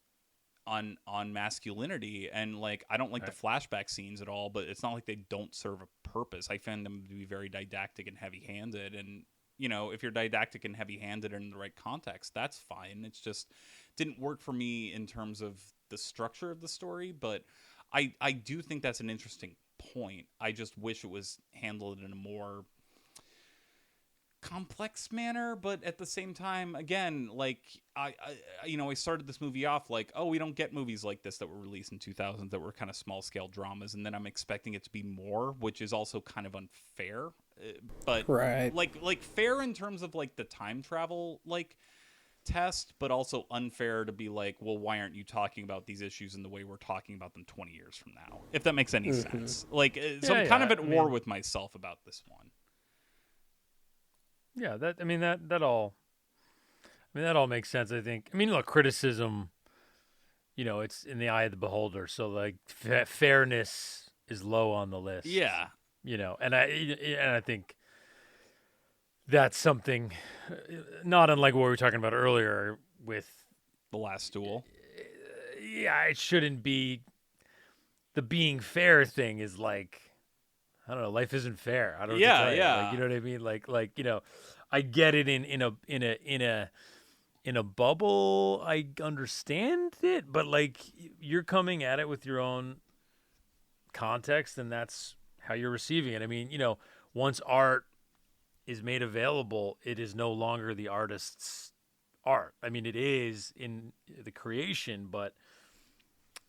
masculinity, and, like, I don't like the flashback scenes at all, but it's not like they don't serve a purpose. I find them to be very didactic and heavy-handed, and if you're didactic and heavy-handed in the right context, that's fine. It's just didn't work for me in terms of the structure of the story, but I do think that's an interesting point. I just wish it was handled in a more complex manner, but at the same time, again, like, I started this movie off like, oh, we don't get movies like this that were released in 2000 that were kind of small scale dramas, and then I'm expecting it to be more, which is also kind of unfair, but like fair in terms of, like, the time travel, like, test, but also unfair to be like, well, why aren't you talking about these issues in the way we're talking about them 20 years from now, if that makes any sense. Like, so I'm kind of at war with myself about this one. Yeah, that all makes sense, I think. I mean, look, criticism, it's in the eye of the beholder, so, like, fairness is low on the list. Yeah. And I think that's something not unlike what we were talking about earlier with The Last Duel. Yeah, it shouldn't be. The being fair thing is like, I don't know, life isn't fair. I don't know. Yeah. Like, you know what I mean? Like I get it in a bubble. I understand it, but, like, you're coming at it with your own context, and that's how you're receiving it. I mean, once art is made available, it is no longer the artist's art. I mean, it is in the creation, but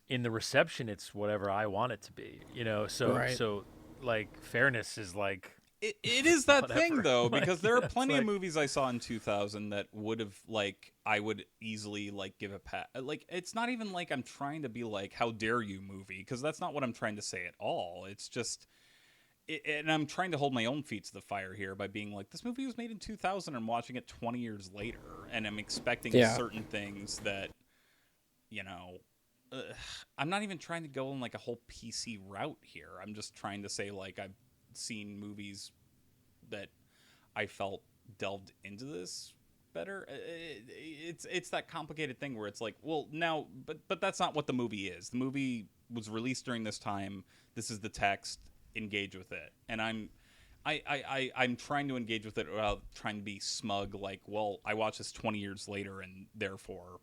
in the reception, it's whatever I want it to be, So like, fairness is like, it is that thing, though, because there are plenty of movies I saw in 2000 that would have, like, I would easily, like, give a pat. Like, it's not even like I'm trying to be like, how dare you movie, because that's not what I'm trying to say at all. It's just, and I'm trying to hold my own feet to the fire here by being like, this movie was made in 2000. I'm watching it 20 years later, and I'm expecting certain things that, you know, I'm not even trying to go in like a whole PC route here. I'm just trying to say, like, I've seen movies that I felt delved into this better. It's that complicated thing where it's like, well, now, but that's not what the movie is. The movie was released during this time. This is the text. Engage with it, and I'm trying to engage with it without trying to be smug. Like, well, I watched this 20 years later, and therefore,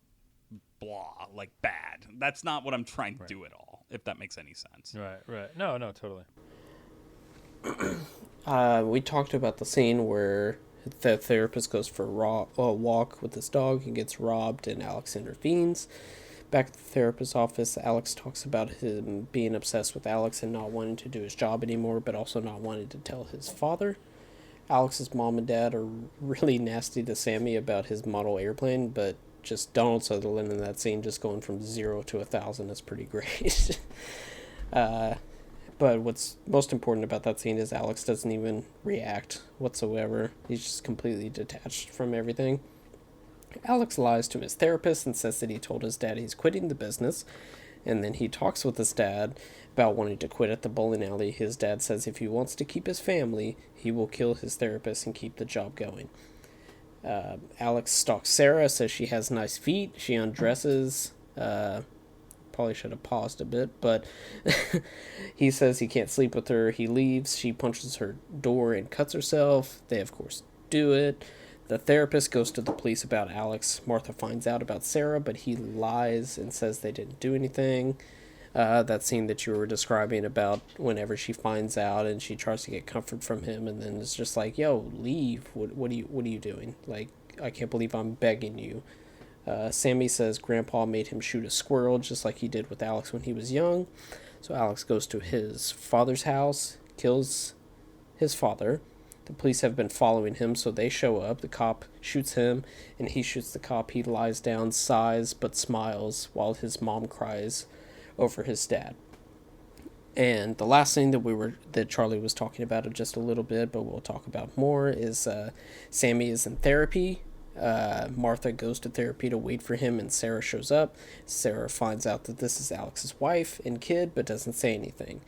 blah, like bad. That's not what I'm trying to do at all. If that makes any sense. Right. No, totally. We talked about the scene where the therapist goes for a walk with his dog and gets robbed, and Alex intervenes. Back at the therapist's office, Alex talks about him being obsessed with Alex and not wanting to do his job anymore, but also not wanting to tell his father. Alex's mom and dad are really nasty to Sammy about his model airplane, but just Donald Sutherland in that scene just going from 0 to 1,000 is pretty great. But what's most important about that scene is Alex doesn't even react whatsoever. He's just completely detached from everything. Alex lies to his therapist and says that he told his dad he's quitting the business, and then he talks with his dad about wanting to quit at the bowling alley. His dad says if he wants to keep his family, he will kill his therapist and keep the job going. Alex stalks Sarah, says she has nice feet. She undresses. Probably should have paused a bit, but he says he can't sleep with her. He leaves. She punches her door and cuts herself. They, of course, do it. The therapist goes to the police about Alex. Martha finds out about Sarah, but he lies and says they didn't do anything. That scene that you were describing about whenever she finds out and she tries to get comfort from him, and then it's just like, yo, leave. What are you doing? Like, I can't believe I'm begging you. Sammy says Grandpa made him shoot a squirrel just like he did with Alex when he was young. So Alex goes to his father's house, kills his father. The police have been following him, so they show up. The cop shoots him, and he shoots the cop. He lies down, sighs, but smiles while his mom cries over his dad. And the last thing that Charlie was talking about just a little bit, but we'll talk about more, is Sammy is in therapy. Martha goes to therapy to wait for him, and Sarah shows up. Sarah finds out that this is Alex's wife and kid, but doesn't say anything.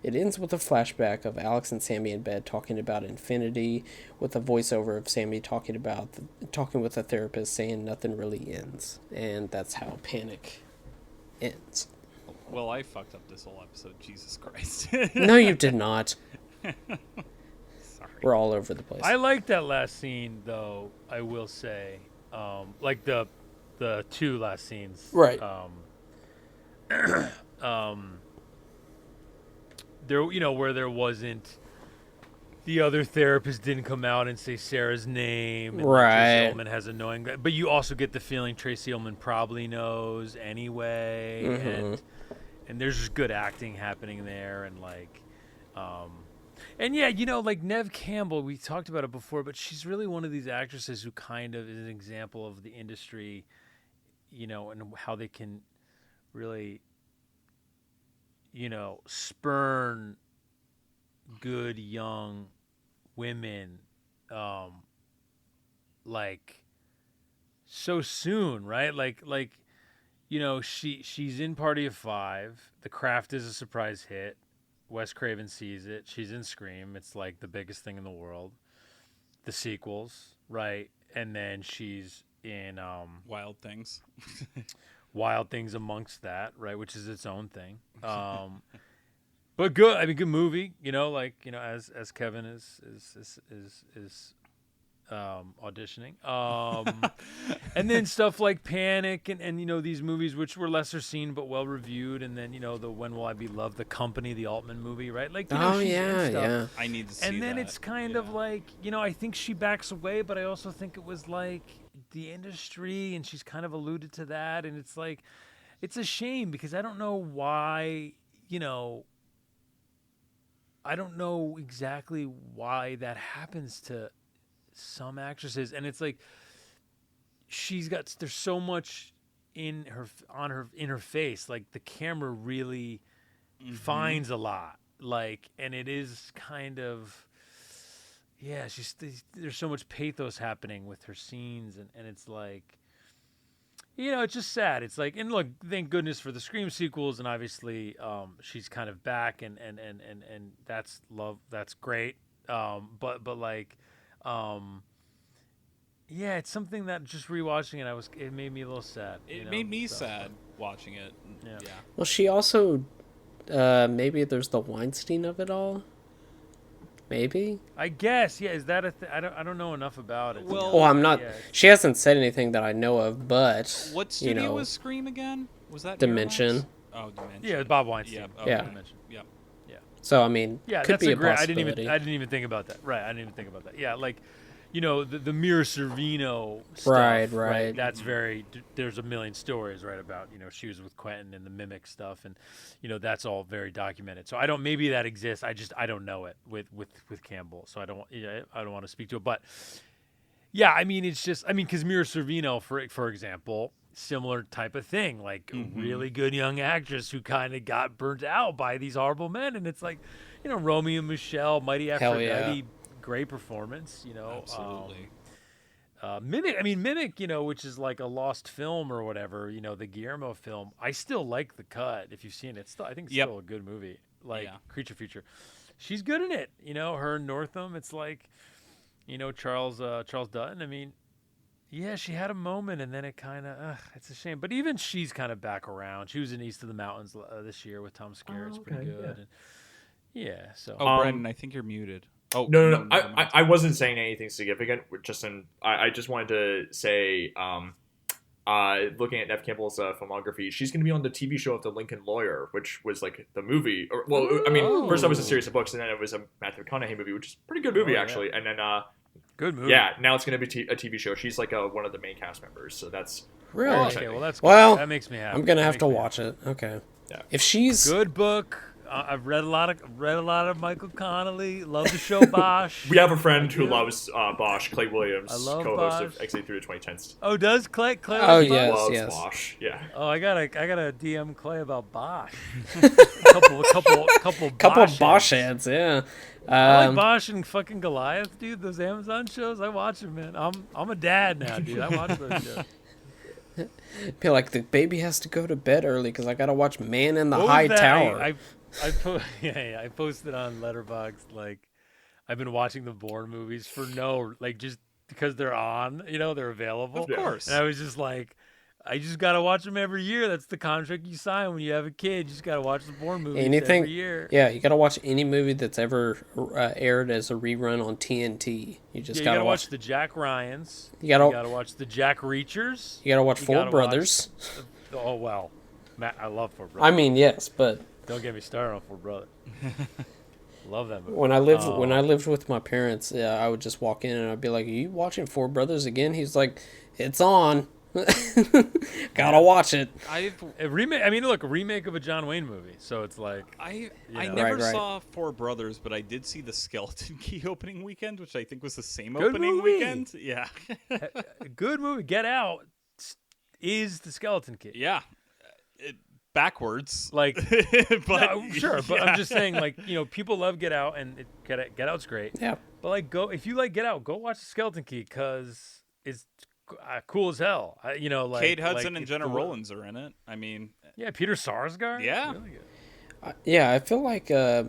It ends with a flashback of Alex and Sammy in bed talking about infinity, with a voiceover of Sammy talking with the therapist, saying nothing really ends. And that's how Panic ends. Well, I fucked up this whole episode. Jesus Christ. No, you did not. Sorry. We're all over the place. I like that last scene, though, I will say. Like the two last scenes. Right. There, where there wasn't, the other therapist didn't come out and say Sarah's name. And right. Tracy Ullman has annoying, but you also get the feeling Tracy Ullman probably knows anyway, Mm-hmm. and there's just good acting happening there, and like, and yeah, like Neve Campbell, we talked about it before, but she's really one of these actresses who kind of is an example of the industry, and how they can really, spurn good young women, like so soon, right? Like she's in Party of Five. The Craft is a surprise hit. Wes Craven sees it. She's in Scream. It's like the biggest thing in the world. The sequels, right? And then she's in Wild Things. Wild Things amongst that, right, which is its own thing. But good. I mean, good movie. As Kevin is auditioning. And then stuff like Panic and these movies which were lesser seen but well reviewed, and then the When Will I Be Loved, The Company, the Altman movie, right? Like she's in stuff. Yeah. I need to see And then that. it's kind of like I think she backs away, but I also think it was like the industry, and she's kind of alluded to that, and it's like it's a shame because I don't know why. I don't know exactly why that happens to some actresses, and it's like there's so much in her face, like the camera really finds a lot, like, and it is kind of, yeah, there's so much pathos happening with her scenes, and it's like, it's just sad. It's like, and look, thank goodness for the Scream sequels, and obviously she's kind of back, and that's love, that's great. But like, yeah, it's something that just rewatching it, it made me a little sad. It made me sad watching it. Yeah. Well, she also, maybe there's the Weinstein of it all. Maybe. I guess, yeah. Is that a thing? I don't know enough about it. Well, I'm not. Yeah, she hasn't said anything that I know of, but what studio was Scream again? Was that Dimension? Miramax? Oh, Dimension. Yeah, Bob Weinstein. Yeah. Dimension. Yeah. So I mean, yeah, could that's be a great. possibility. I didn't even think about that. Right. I didn't even think about that. Yeah, like, the Mira Sorvino stuff. Right. That's very. There's a million stories, right, about she was with Quentin and the Mimic stuff, and that's all very documented. So I don't. Maybe that exists. I don't know it with Campbell. So I don't want to speak to it. But yeah, I mean, it's just. I mean, because Mira Sorvino, for example, similar type of thing, like a really good young actress who kind of got burnt out by these horrible men, and it's like, Romeo and Michelle, Mighty Aphrodite. Great performance, Absolutely. Mimic, which is like a lost film or whatever, the Guillermo film. I still like the cut. If you've seen it, I think it's still a good movie. Like Creature Feature, she's good in it. Her and Northam. It's like, Charles Dutton. I mean, yeah, she had a moment, and then it kind of, it's a shame. But even she's kind of back around. She was in East of the Mountains this year with Tom Skerritt. It's pretty good. Yeah. So. Oh, Brendan, I think you're muted. Oh no. I wasn't saying anything significant. I just wanted to say, looking at Neve Campbell's filmography, she's going to be on the TV show of The Lincoln Lawyer, which was like the movie. First it was a series of books, and then it was a Matthew McConaughey movie, which is a pretty good movie actually. And then good movie. Yeah, now it's going to be a TV show. She's like one of the main cast members, so that's really okay. Well, that's good. That makes me happy. I'm gonna have to watch it. Okay. Yeah. If she's good book. I've read a lot of Michael Connelly. Love the show Bosch. We have a friend who loves Bosch, Clay Williams, co-host Bosch. of Exit through the 2010s. Oh, does Clay? Oh loves yes. Bosch. Yeah. Oh, I gotta DM Clay about Bosch. couple Bosch ads. Yeah. I like Bosch and fucking Goliath, dude. Those Amazon shows, I watch them, man. I'm a dad now, dude. I watch those shows. Feel like the baby has to go to bed early because I gotta watch Man in the High Tower. I posted on Letterboxd, like, I've been watching the Bourne movies for just because they're on, they're available. Of course. And I was just like, I just gotta watch them every year. That's the contract you sign when you have a kid. You just gotta watch the Bourne movies every year. Yeah, you gotta watch any movie that's ever aired as a rerun on TNT. You gotta watch the Jack Ryans. You gotta watch the Jack Reachers. You gotta watch Four Brothers. Oh well, Matt, I love Four Brothers. I mean, yes, but don't get me started on Four Brothers. Love that movie. When I lived with my parents, I would just walk in and I'd be like, "Are you watching Four Brothers again?" He's like, "It's on." Gotta watch it. A remake. I mean, look, a remake of a John Wayne movie. So it's like I never saw Four Brothers, but I did see the Skeleton Key opening weekend, which I think was the same opening weekend. Yeah, good movie. Get Out is the Skeleton Key. Yeah, backwards. Like, but no, sure. But I'm just saying, like, people love Get Out, and Get Out's great. Yeah. But like, if you like Get Out, go watch the Skeleton Key because it's cool as hell. Like Kate Hudson and Jenna Rollins are in it. I mean, yeah, Peter Sarsgaard. Yeah, really good. Yeah, I feel like I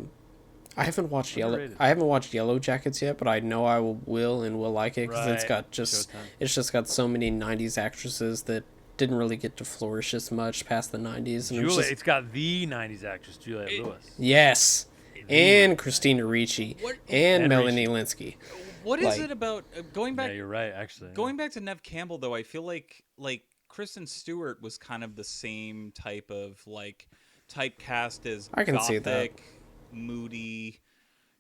haven't watched Yellow Jackets yet, but I know I will like it because it's just got so many '90s actresses that didn't really get to flourish as much past the '90s. And it's got the '90s actress Juliette Lewis. Yes, and Christina Ricci and Melanie Linsky. What is it about going back? Yeah, you're right. Actually, going back to Neve Campbell, though, I feel like Kristen Stewart was kind of the same type of typecast as I can gothic, see that. moody,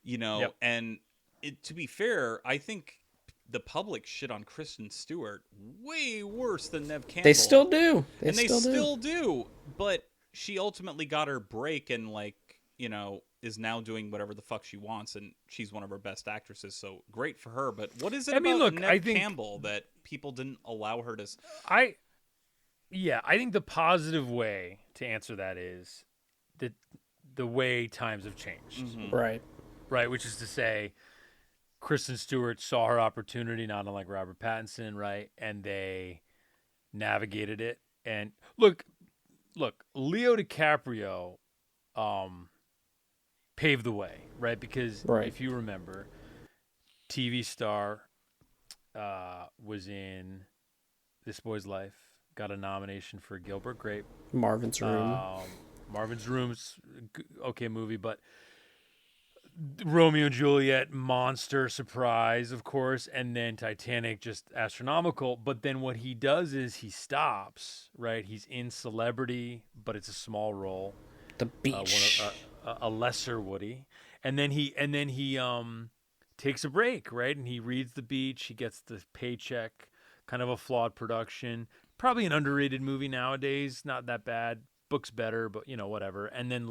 Yep. And to be fair, I think the public shit on Kristen Stewart way worse than Neve Campbell. They still do. They still do. But she ultimately got her break and is now doing whatever the fuck she wants, and she's one of our best actresses, so great for her. But what is it about Neve Campbell that people didn't allow her to... I think the positive way to answer that is that the way times have changed. Right. Right, which is to say, Kristen Stewart saw her opportunity, not unlike Robert Pattinson, right? And they navigated it. And look, Leo DiCaprio paved the way, right? Because if you remember, TV star was in This Boy's Life, got a nomination for Gilbert Grape. Marvin's Room. Marvin's Room's okay movie, but Romeo and Juliet, monster surprise, of course, and then Titanic, just astronomical. But then what he does is he stops, right? He's in Celebrity, but it's a small role. The Beach. A lesser Woody. And then he takes a break, right? And he reads The Beach. He gets the paycheck, kind of a flawed production. Probably an underrated movie nowadays. Not that bad. Book's better, but, whatever. And then,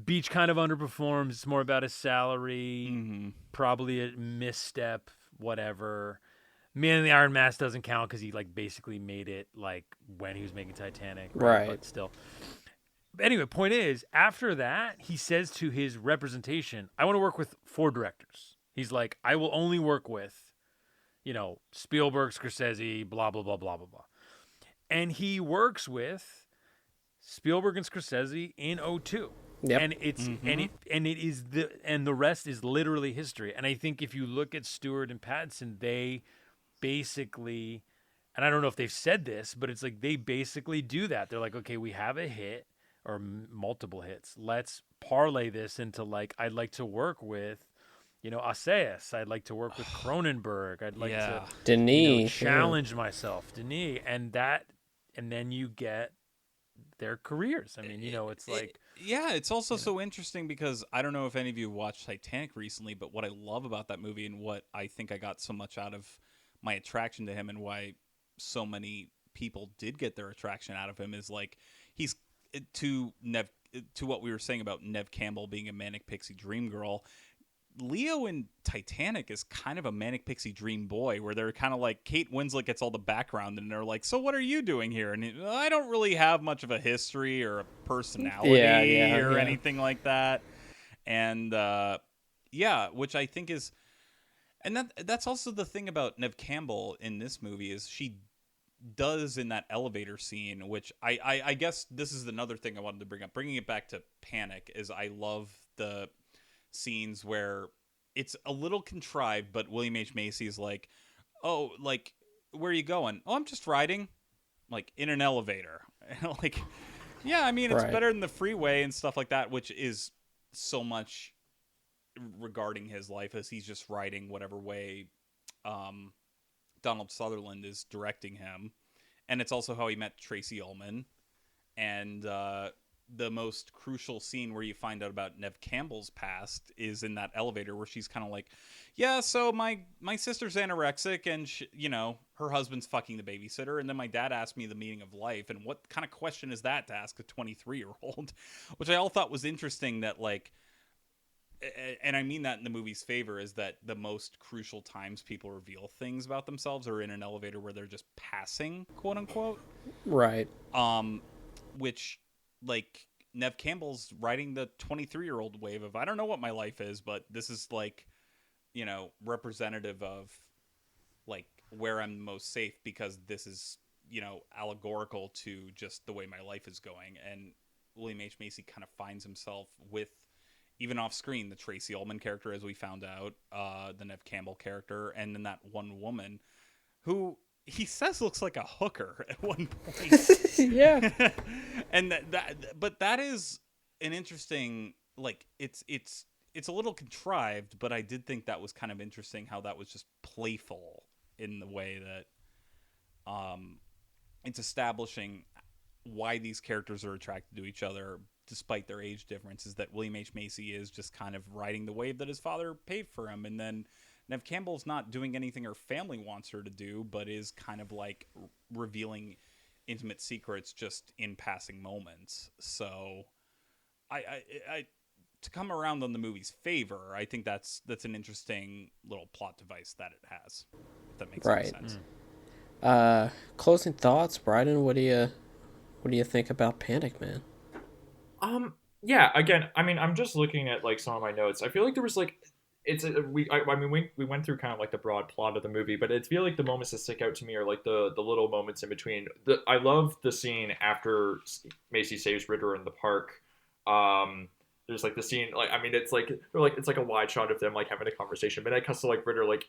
Beach kind of underperforms. It's more about his salary, probably a misstep, whatever. Man in the Iron Mask doesn't count because he basically made it when he was making Titanic, right? But still. But anyway, point is, after that, he says to his representation, "I want to work with 4 directors." He's like, "I will only work with, Spielberg, Scorsese, blah blah blah blah blah blah," and he works with Spielberg and Scorsese in 2002. Yep. And it's and the rest is literally history. And I think if you look at Stewart and Pattinson, they basically, and I don't know if they've said this, but it's they basically do that. They're like, okay, we have a hit or multiple hits. Let's parlay this into I'd like to work with, Assayas. I'd like to work with Cronenberg. I'd like to Denis challenge myself, Denis, and then you get their careers. I mean, it's it's also so interesting because I don't know if any of you watched Titanic recently, but what I love about that movie and what I think I got so much out of my attraction to him and why so many people did get their attraction out of him is he's to what we were saying about Neve Campbell being a manic pixie dream girl. Leo in Titanic is kind of a manic pixie dream boy, where they're kind of Kate Winslet gets all the background, and they're like, "So what are you doing here?" And I don't really have much of a history or a personality or anything like that. And which I think is, and that's also the thing about Neve Campbell in this movie is she does in that elevator scene, which I guess this is another thing I wanted to bring up. Bringing it back to Panic is I love the scenes where it's a little contrived, but William H. Macy is like, "Oh, where are you going?" "Oh, I'm just riding, in an elevator." Yeah, I mean, it's better than the freeway and stuff like that, which is so much regarding his life as he's just riding whatever way Donald Sutherland is directing him. And it's also how he met Tracy Ullman. And the most crucial scene where you find out about Neve Campbell's past is in that elevator where she's kind of like, "Yeah, so my sister's anorexic and her husband's fucking the babysitter, and then my dad asked me the meaning of life." And what kind of question is that to ask a 23-year-old? Which I all thought was interesting that and I mean that in the movie's favor, is that the most crucial times people reveal things about themselves are in an elevator where they're just passing, quote unquote. Right. Which Neve Campbell's riding the 23-year-old wave of, I don't know what my life is, but this is representative of where I'm most safe because this is, allegorical to just the way my life is going. And William H. Macy kind of finds himself with, even off screen, the Tracy Ullman character, as we found out, the Neve Campbell character, and then that one woman who he says looks like a hooker at one point. Yeah. And but that is an interesting, it's a little contrived, but I did think that was kind of interesting how that was just playful in the way that it's establishing why these characters are attracted to each other despite their age differences, that William H. Macy is just kind of riding the wave that his father paved for him. And then Neve Campbell's not doing anything her family wants her to do, but is kind of revealing intimate secrets just in passing moments. So I to come around on the movie's favor, I think that's an interesting little plot device that it has, if that makes any sense. Closing thoughts, Bryden. What do you think about Panic, man? yeah, again, I mean, I'm just looking at like some of my notes. I feel like there was like we went through kind of like the broad plot of the movie, but I feel like the moments that stick out to me are like the little moments in between. I love the scene after Macy saves Ritter in the park. There's like the scene, like, I mean, it's like a wide shot of them like having a conversation, but then it cuts to like Ritter like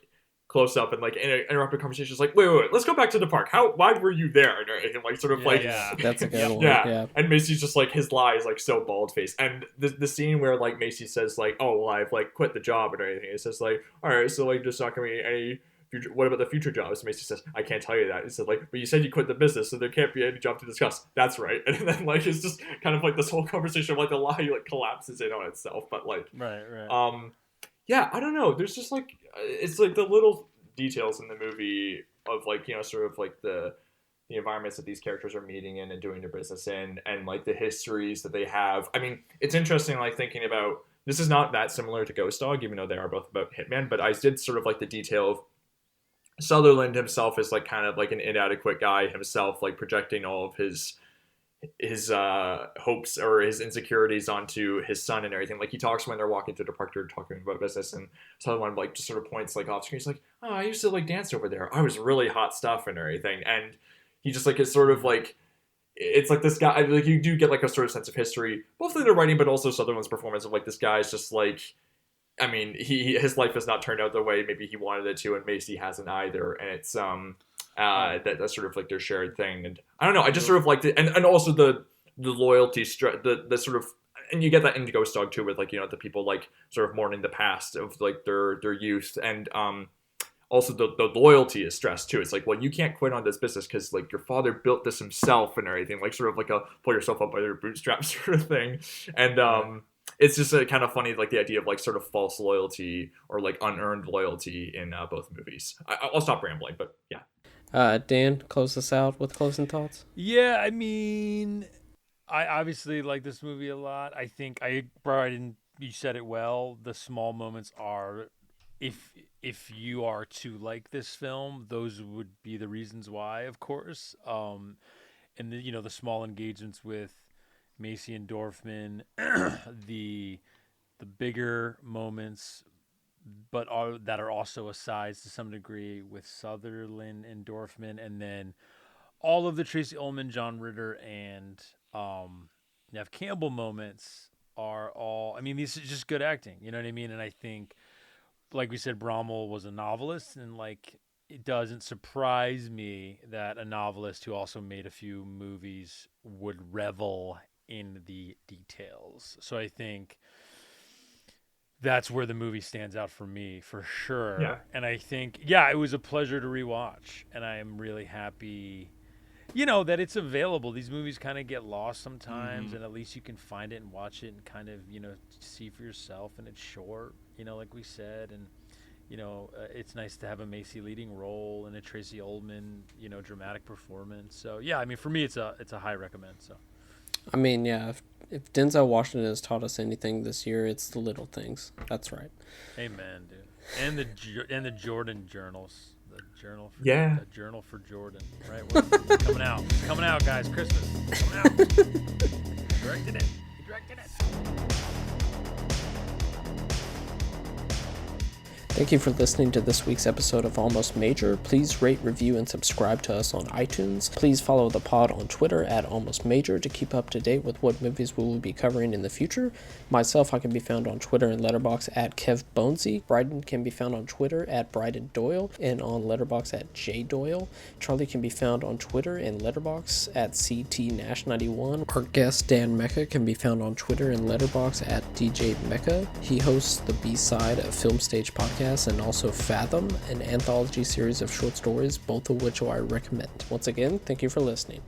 close up and like interrupt a conversation. It's like, wait, let's go back to the park. Why were you there? And like sort of that's a good one. Yeah. And Macy's just like, his lie is like so bald faced. And the scene where like Macy says like, oh well, I've like quit the job and everything. It says like, all right, so like there's not gonna be any future. What about the future jobs? Macy says, I can't tell you that. It says like, but you said you quit the business, so there can't be any job to discuss. That's right. And then like it's just kind of like this whole conversation of like the lie like collapses in on itself. But like right. Yeah, I don't know. There's just like, it's like the little details in the movie of like, you know, sort of like the environments that these characters are meeting in and doing their business in, and like the histories that they have. I mean, it's interesting like thinking about, this is not that similar to Ghost Dog, even though they are both about hitmen, but I did sort of like the detail of Sutherland himself is like kind of like an inadequate guy himself, like projecting all of his hopes or his insecurities onto his son and everything. Like he talks when they're walking through the park, they're talking about business, and Sutherland like just sort of points like off screen. He's like, oh, I used to like dance over there. I was really hot stuff and everything. And he just like is sort of like, it's like this guy, like you do get like a sort of sense of history, both in the writing, but also Sutherland's performance of like this guy's just like, I mean, his life has not turned out the way maybe he wanted it to, and Macy hasn't either. And it's that's sort of like their shared thing. And I don't know, I just sort of liked it, and also the loyalty, the sort of, and you get that in Ghost Dog too, with like, you know, the people like sort of mourning the past of like their youth, and also the loyalty is stressed too. It's like, well, you can't quit on this business because like your father built this himself and everything, like sort of like a pull yourself up by your bootstraps sort of thing. And it's just kind of funny, like the idea of like sort of false loyalty or like unearned loyalty in both movies. I'll stop rambling, but yeah. Dan, close us out with closing thoughts. Yeah, I mean, I obviously like this movie a lot. I think Brian, you said it well. The small moments are, if you are to like this film, those would be the reasons why, of course. And the, you know, the small engagements with Macy and Dorfman, the bigger moments, but that are also asides to some degree with Sutherland and Dorfman, and then all of the Tracy Ullman, John Ritter, and Neve Campbell moments are all, I mean, these are just good acting, you know what I mean? And I think, like we said, Brommel was a novelist, and like, it doesn't surprise me that a novelist who also made a few movies would revel in the details. So I think that's where the movie stands out for me, for sure. Yeah. And I think, yeah, it was a pleasure to rewatch, and I am really happy, you know, that it's available. These movies kind of get lost sometimes, and at least you can find it and watch it and kind of, you know, see for yourself. And it's short, you know, like we said, and you know, it's nice to have a Macy leading role and a Tracy Ullman, you know, dramatic performance. So yeah, I mean, for me, it's a high recommend. So, I mean, yeah, if Denzel Washington has taught us anything this year, it's the little things. That's right. Amen, dude. And the Jordan journals, the journal for Jordan, right? Coming out, guys. Christmas coming out. He directed it. Thank you for listening to this week's episode of Almost Major. Please rate, review, and subscribe to us on iTunes. Please follow the pod on Twitter at Almost Major to keep up to date with what movies we will be covering in the future. Myself, I can be found on Twitter and Letterboxd at Kev Bonesy. Bryden can be found on Twitter at Bryden Doyle and on Letterboxd at J Doyle. Charlie can be found on Twitter and Letterboxd at CTNash91. Our guest Dan Mecca can be found on Twitter and Letterboxd at DJ Mecca. He hosts the B-Side, a film stage podcast, and also Fathom, an anthology series of short stories, both of which I recommend. Once again, thank you for listening.